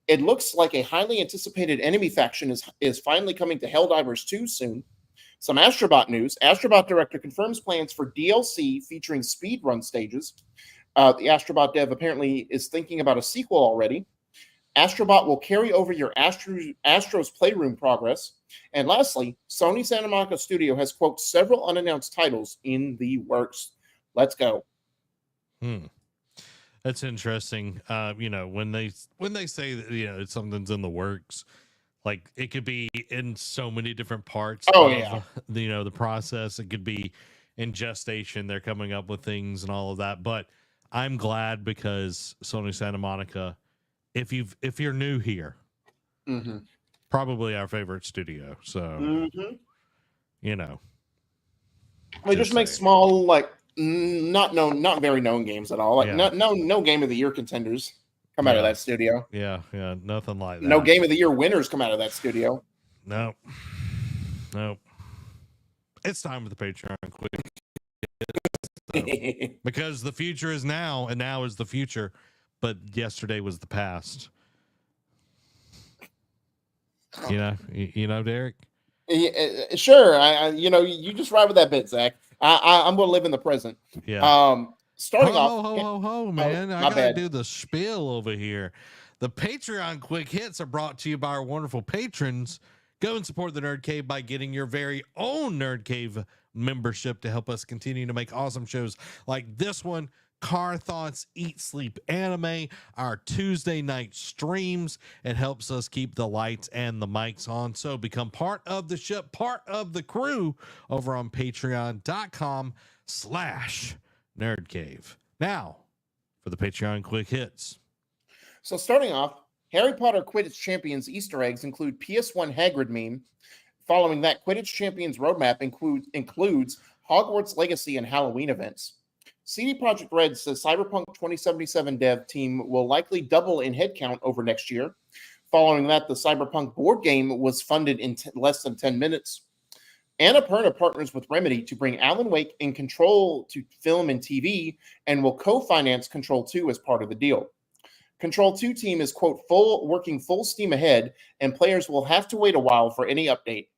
It looks like a highly anticipated enemy faction is finally coming to Helldivers 2 soon. Some Astrobot news. Astrobot director confirms plans for DLC featuring speedrun stages. The Astrobot dev apparently is thinking about a sequel already. Astrobot will carry over your Astro's Playroom progress. And lastly, Sony Santa Monica Studio has, quote, several unannounced titles in the works. Let's go. That's interesting. When they say that, something's in the works, like it could be in so many different parts of the process. It could be in gestation. They're coming up with things and all of that. But I'm glad because Sony Santa Monica, if you're new here, probably our favorite studio. So we just make small, like not very known games at all. Like no game of the year contenders come out of that studio. Yeah, nothing like that. No game of the year winners come out of that studio. No. It's time for the Patreon quick. Because the future is now, and now is the future, but yesterday was the past. Derek? Sure. You just ride with that bit, Zach. I'm going to live in the present. Yeah. Starting man. I gotta do the spiel over here. The Patreon quick hits are brought to you by our wonderful patrons. Go and support the Nerd Cave by getting your very own Nerd Cave membership to help us continue to make awesome shows like this one, Car Thoughts, Eat, Sleep, Anime, our Tuesday night streams. It helps us keep the lights and the mics on. So become part of the ship, part of the crew over on patreon.com/Nerd Cave. Now for the Patreon quick hits. So starting off, Harry Potter Quidditch Champions Easter eggs include PS1 Hagrid meme. Following that, Quidditch Champions roadmap includes Hogwarts Legacy and Halloween events. CD Projekt Red says Cyberpunk 2077 dev team will likely double in headcount over next year. Following that, the Cyberpunk board game was funded in less than 10 minutes. Annapurna partners with Remedy to bring Alan Wake in Control to film and TV and will co-finance Control 2 as part of the deal. Control 2 team is, quote, working full steam ahead, and players will have to wait a while for any update.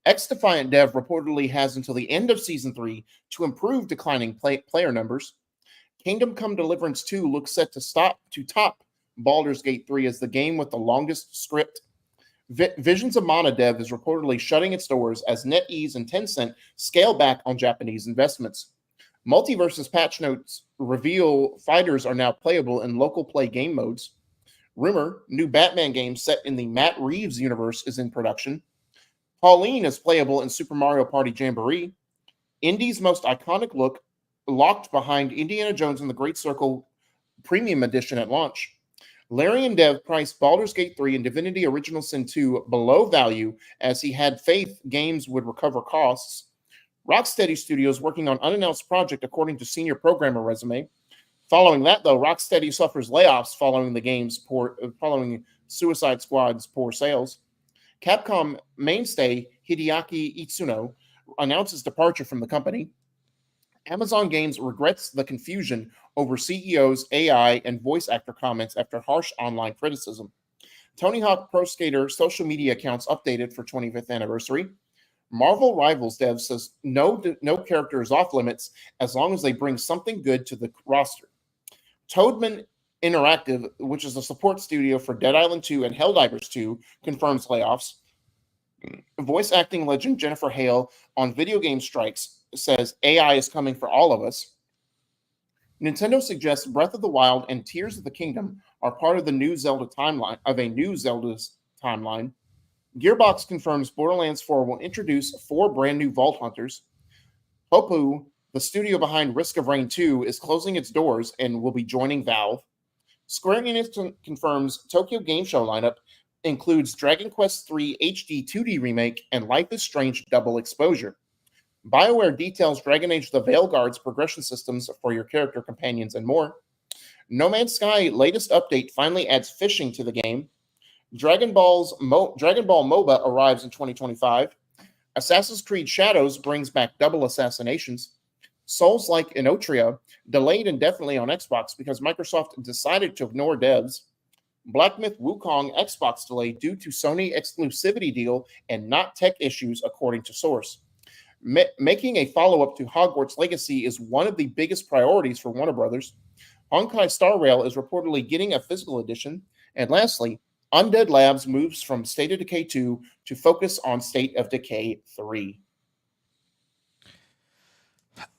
X-Defiant Dev reportedly has until the end of Season 3 to improve declining player numbers. Kingdom Come Deliverance 2 looks set to top Baldur's Gate 3 as the game with the longest script. Visions of Mana Dev is reportedly shutting its doors as NetEase and Tencent scale back on Japanese investments. Multiverse's patch notes reveal fighters are now playable in local play game modes. Rumor, new Batman game set in the Matt Reeves universe is in production. Pauline is playable in Super Mario Party Jamboree. Indy's most iconic look locked behind Indiana Jones and the Great Circle Premium Edition at launch. Larian Dev priced Baldur's Gate 3 and Divinity Original Sin 2 below value as he had faith games would recover costs. Rocksteady Studios working on unannounced project according to senior programmer resume. Following that, though, Rocksteady suffers layoffs following Suicide Squad's poor sales. Capcom mainstay Hideaki Itsuno announces departure from the company. Amazon Games regrets the confusion over CEO's AI and voice actor comments after harsh online criticism. Tony Hawk Pro Skater social media accounts updated for 25th anniversary. Marvel Rivals dev says no character is off limits as long as they bring something good to the roster. Toadman Interactive, which is a support studio for Dead Island 2 and Helldivers 2, confirms layoffs. Voice acting legend Jennifer Hale on Video Game Strikes says AI is coming for all of us. Nintendo suggests Breath of the Wild and Tears of the Kingdom are part of the new Zelda timeline timeline. Gearbox confirms Borderlands 4 will introduce 4 brand new Vault Hunters. Hopu, the studio behind Risk of Rain 2, is closing its doors and will be joining Valve. Square Enix confirms Tokyo Game Show lineup includes Dragon Quest III HD 2D remake and Life is Strange Double Exposure. BioWare details Dragon Age The Veilguard's progression systems for your character companions and more. No Man's Sky latest update finally adds fishing to the game. Dragon Ball MOBA arrives in 2025. Assassin's Creed Shadows brings back double assassinations. Souls-like Inotria delayed indefinitely on Xbox because Microsoft decided to ignore devs. Black Myth Wukong Xbox delay due to Sony exclusivity deal and not tech issues, according to source. Making a follow-up to Hogwarts Legacy is one of the biggest priorities for Warner Brothers. Honkai Star Rail is reportedly getting a physical edition. And lastly, Undead Labs moves from State of Decay 2 to focus on State of Decay 3.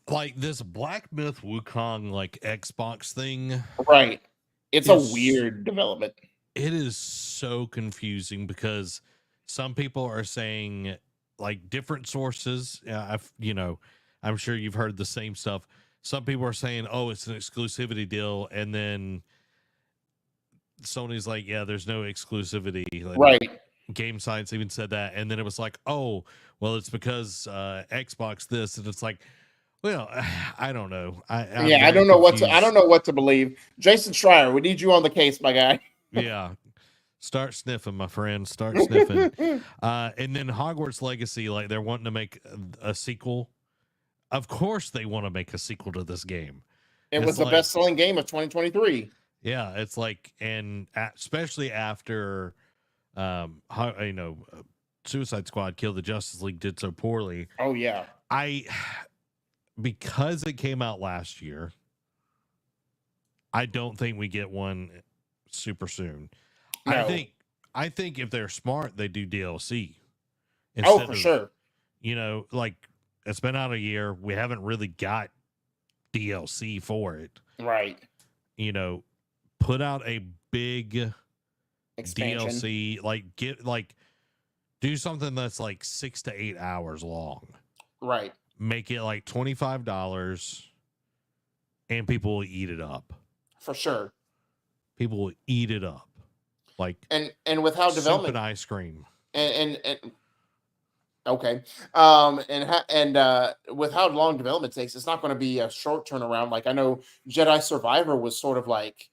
Like this Black Myth Wukong like Xbox thing. Right. It's a weird development. It is so confusing because some people are saying like different sources. I'm sure you've heard the same stuff. Some people are saying, oh, it's an exclusivity deal. And then Sony's like, yeah, there's no exclusivity. Like, right. Game Science even said that. And then it was like, oh, well, it's because Xbox this. And it's like, well, I don't know. I don't know what to believe. Jason Schreier, we need you on the case, my guy. Yeah. Start sniffing, my friend. Start sniffing. And then Hogwarts Legacy, like they're wanting to make a sequel. Of course they want to make a sequel to this game. It was the best-selling game of 2023. Yeah, it's like, and especially after, Suicide Squad Kill the Justice League did so poorly. Oh, yeah. Because it came out last year, I don't think we get one super soon. No. I think if they're smart, they do DLC. Oh, for sure. Like it's been out a year. We haven't really got DLC for it. Right. Put out a big expansion. DLC, do something that's like 6 to 8 hours long. Right. Make it like $25 and people will eat it up. For sure. People will eat it up. Like and with how development and ice cream. And okay. And with how long development takes, it's not going to be a short turnaround. Like I know Jedi Survivor was sort of like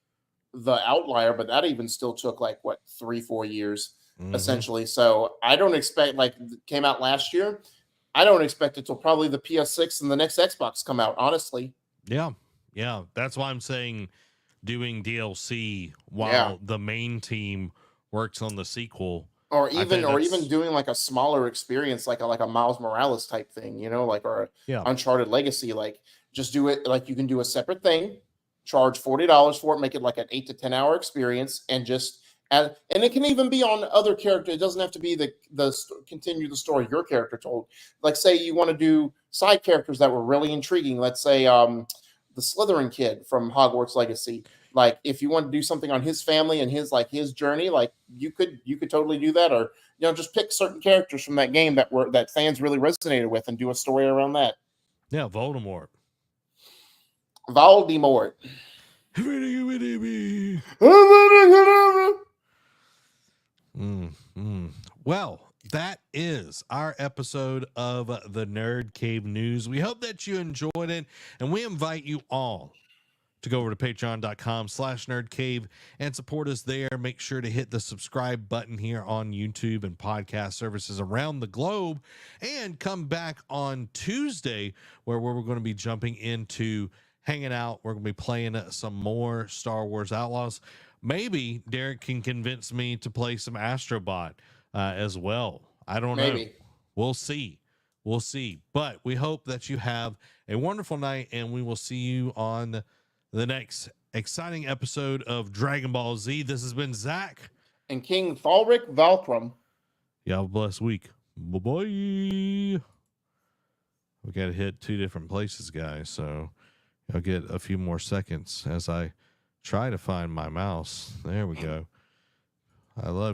the outlier, but that even still took like 3-4 years essentially. So I don't expect came out last year. I don't expect it till probably the PS6 and the next Xbox come out, honestly. Yeah. That's why I'm saying doing DLC while the main team works on the sequel. Or even doing like a smaller experience, like a Miles Morales type thing, or Uncharted Legacy. Like just do it like you can do a separate thing, charge $40 for it, make it like an 8 to 10 hour experience, and just and it can even be on other characters. It doesn't have to be the continue the story your character told. Like say you want to do side characters that were really intriguing. Let's say the Slytherin kid from Hogwarts Legacy. Like if you want to do something on his family and his journey, like you could totally do that, or just pick certain characters from that game that fans really resonated with and do a story around that. Yeah, Voldemort. Well, that is our episode of the Nerd Cave News. We hope that you enjoyed it, and we invite you all to go over to patreon.com/nerdcave and support us there. Make sure to hit the subscribe button here on YouTube and podcast services around the globe, and come back on Tuesday where we're going to be jumping into hanging out. We're going to be playing some more Star Wars Outlaws. Maybe Derek can convince me to play some Astrobot as well. I don't know. We'll see. But we hope that you have a wonderful night, and we will see you on the next exciting episode of Dragon Ball Z. This has been Zach and King Thalric Valkrum. You have a blessed week. Bye-bye. We got to hit 2 different places, guys, so I'll get a few more seconds as I try to find my mouse. There we go. I love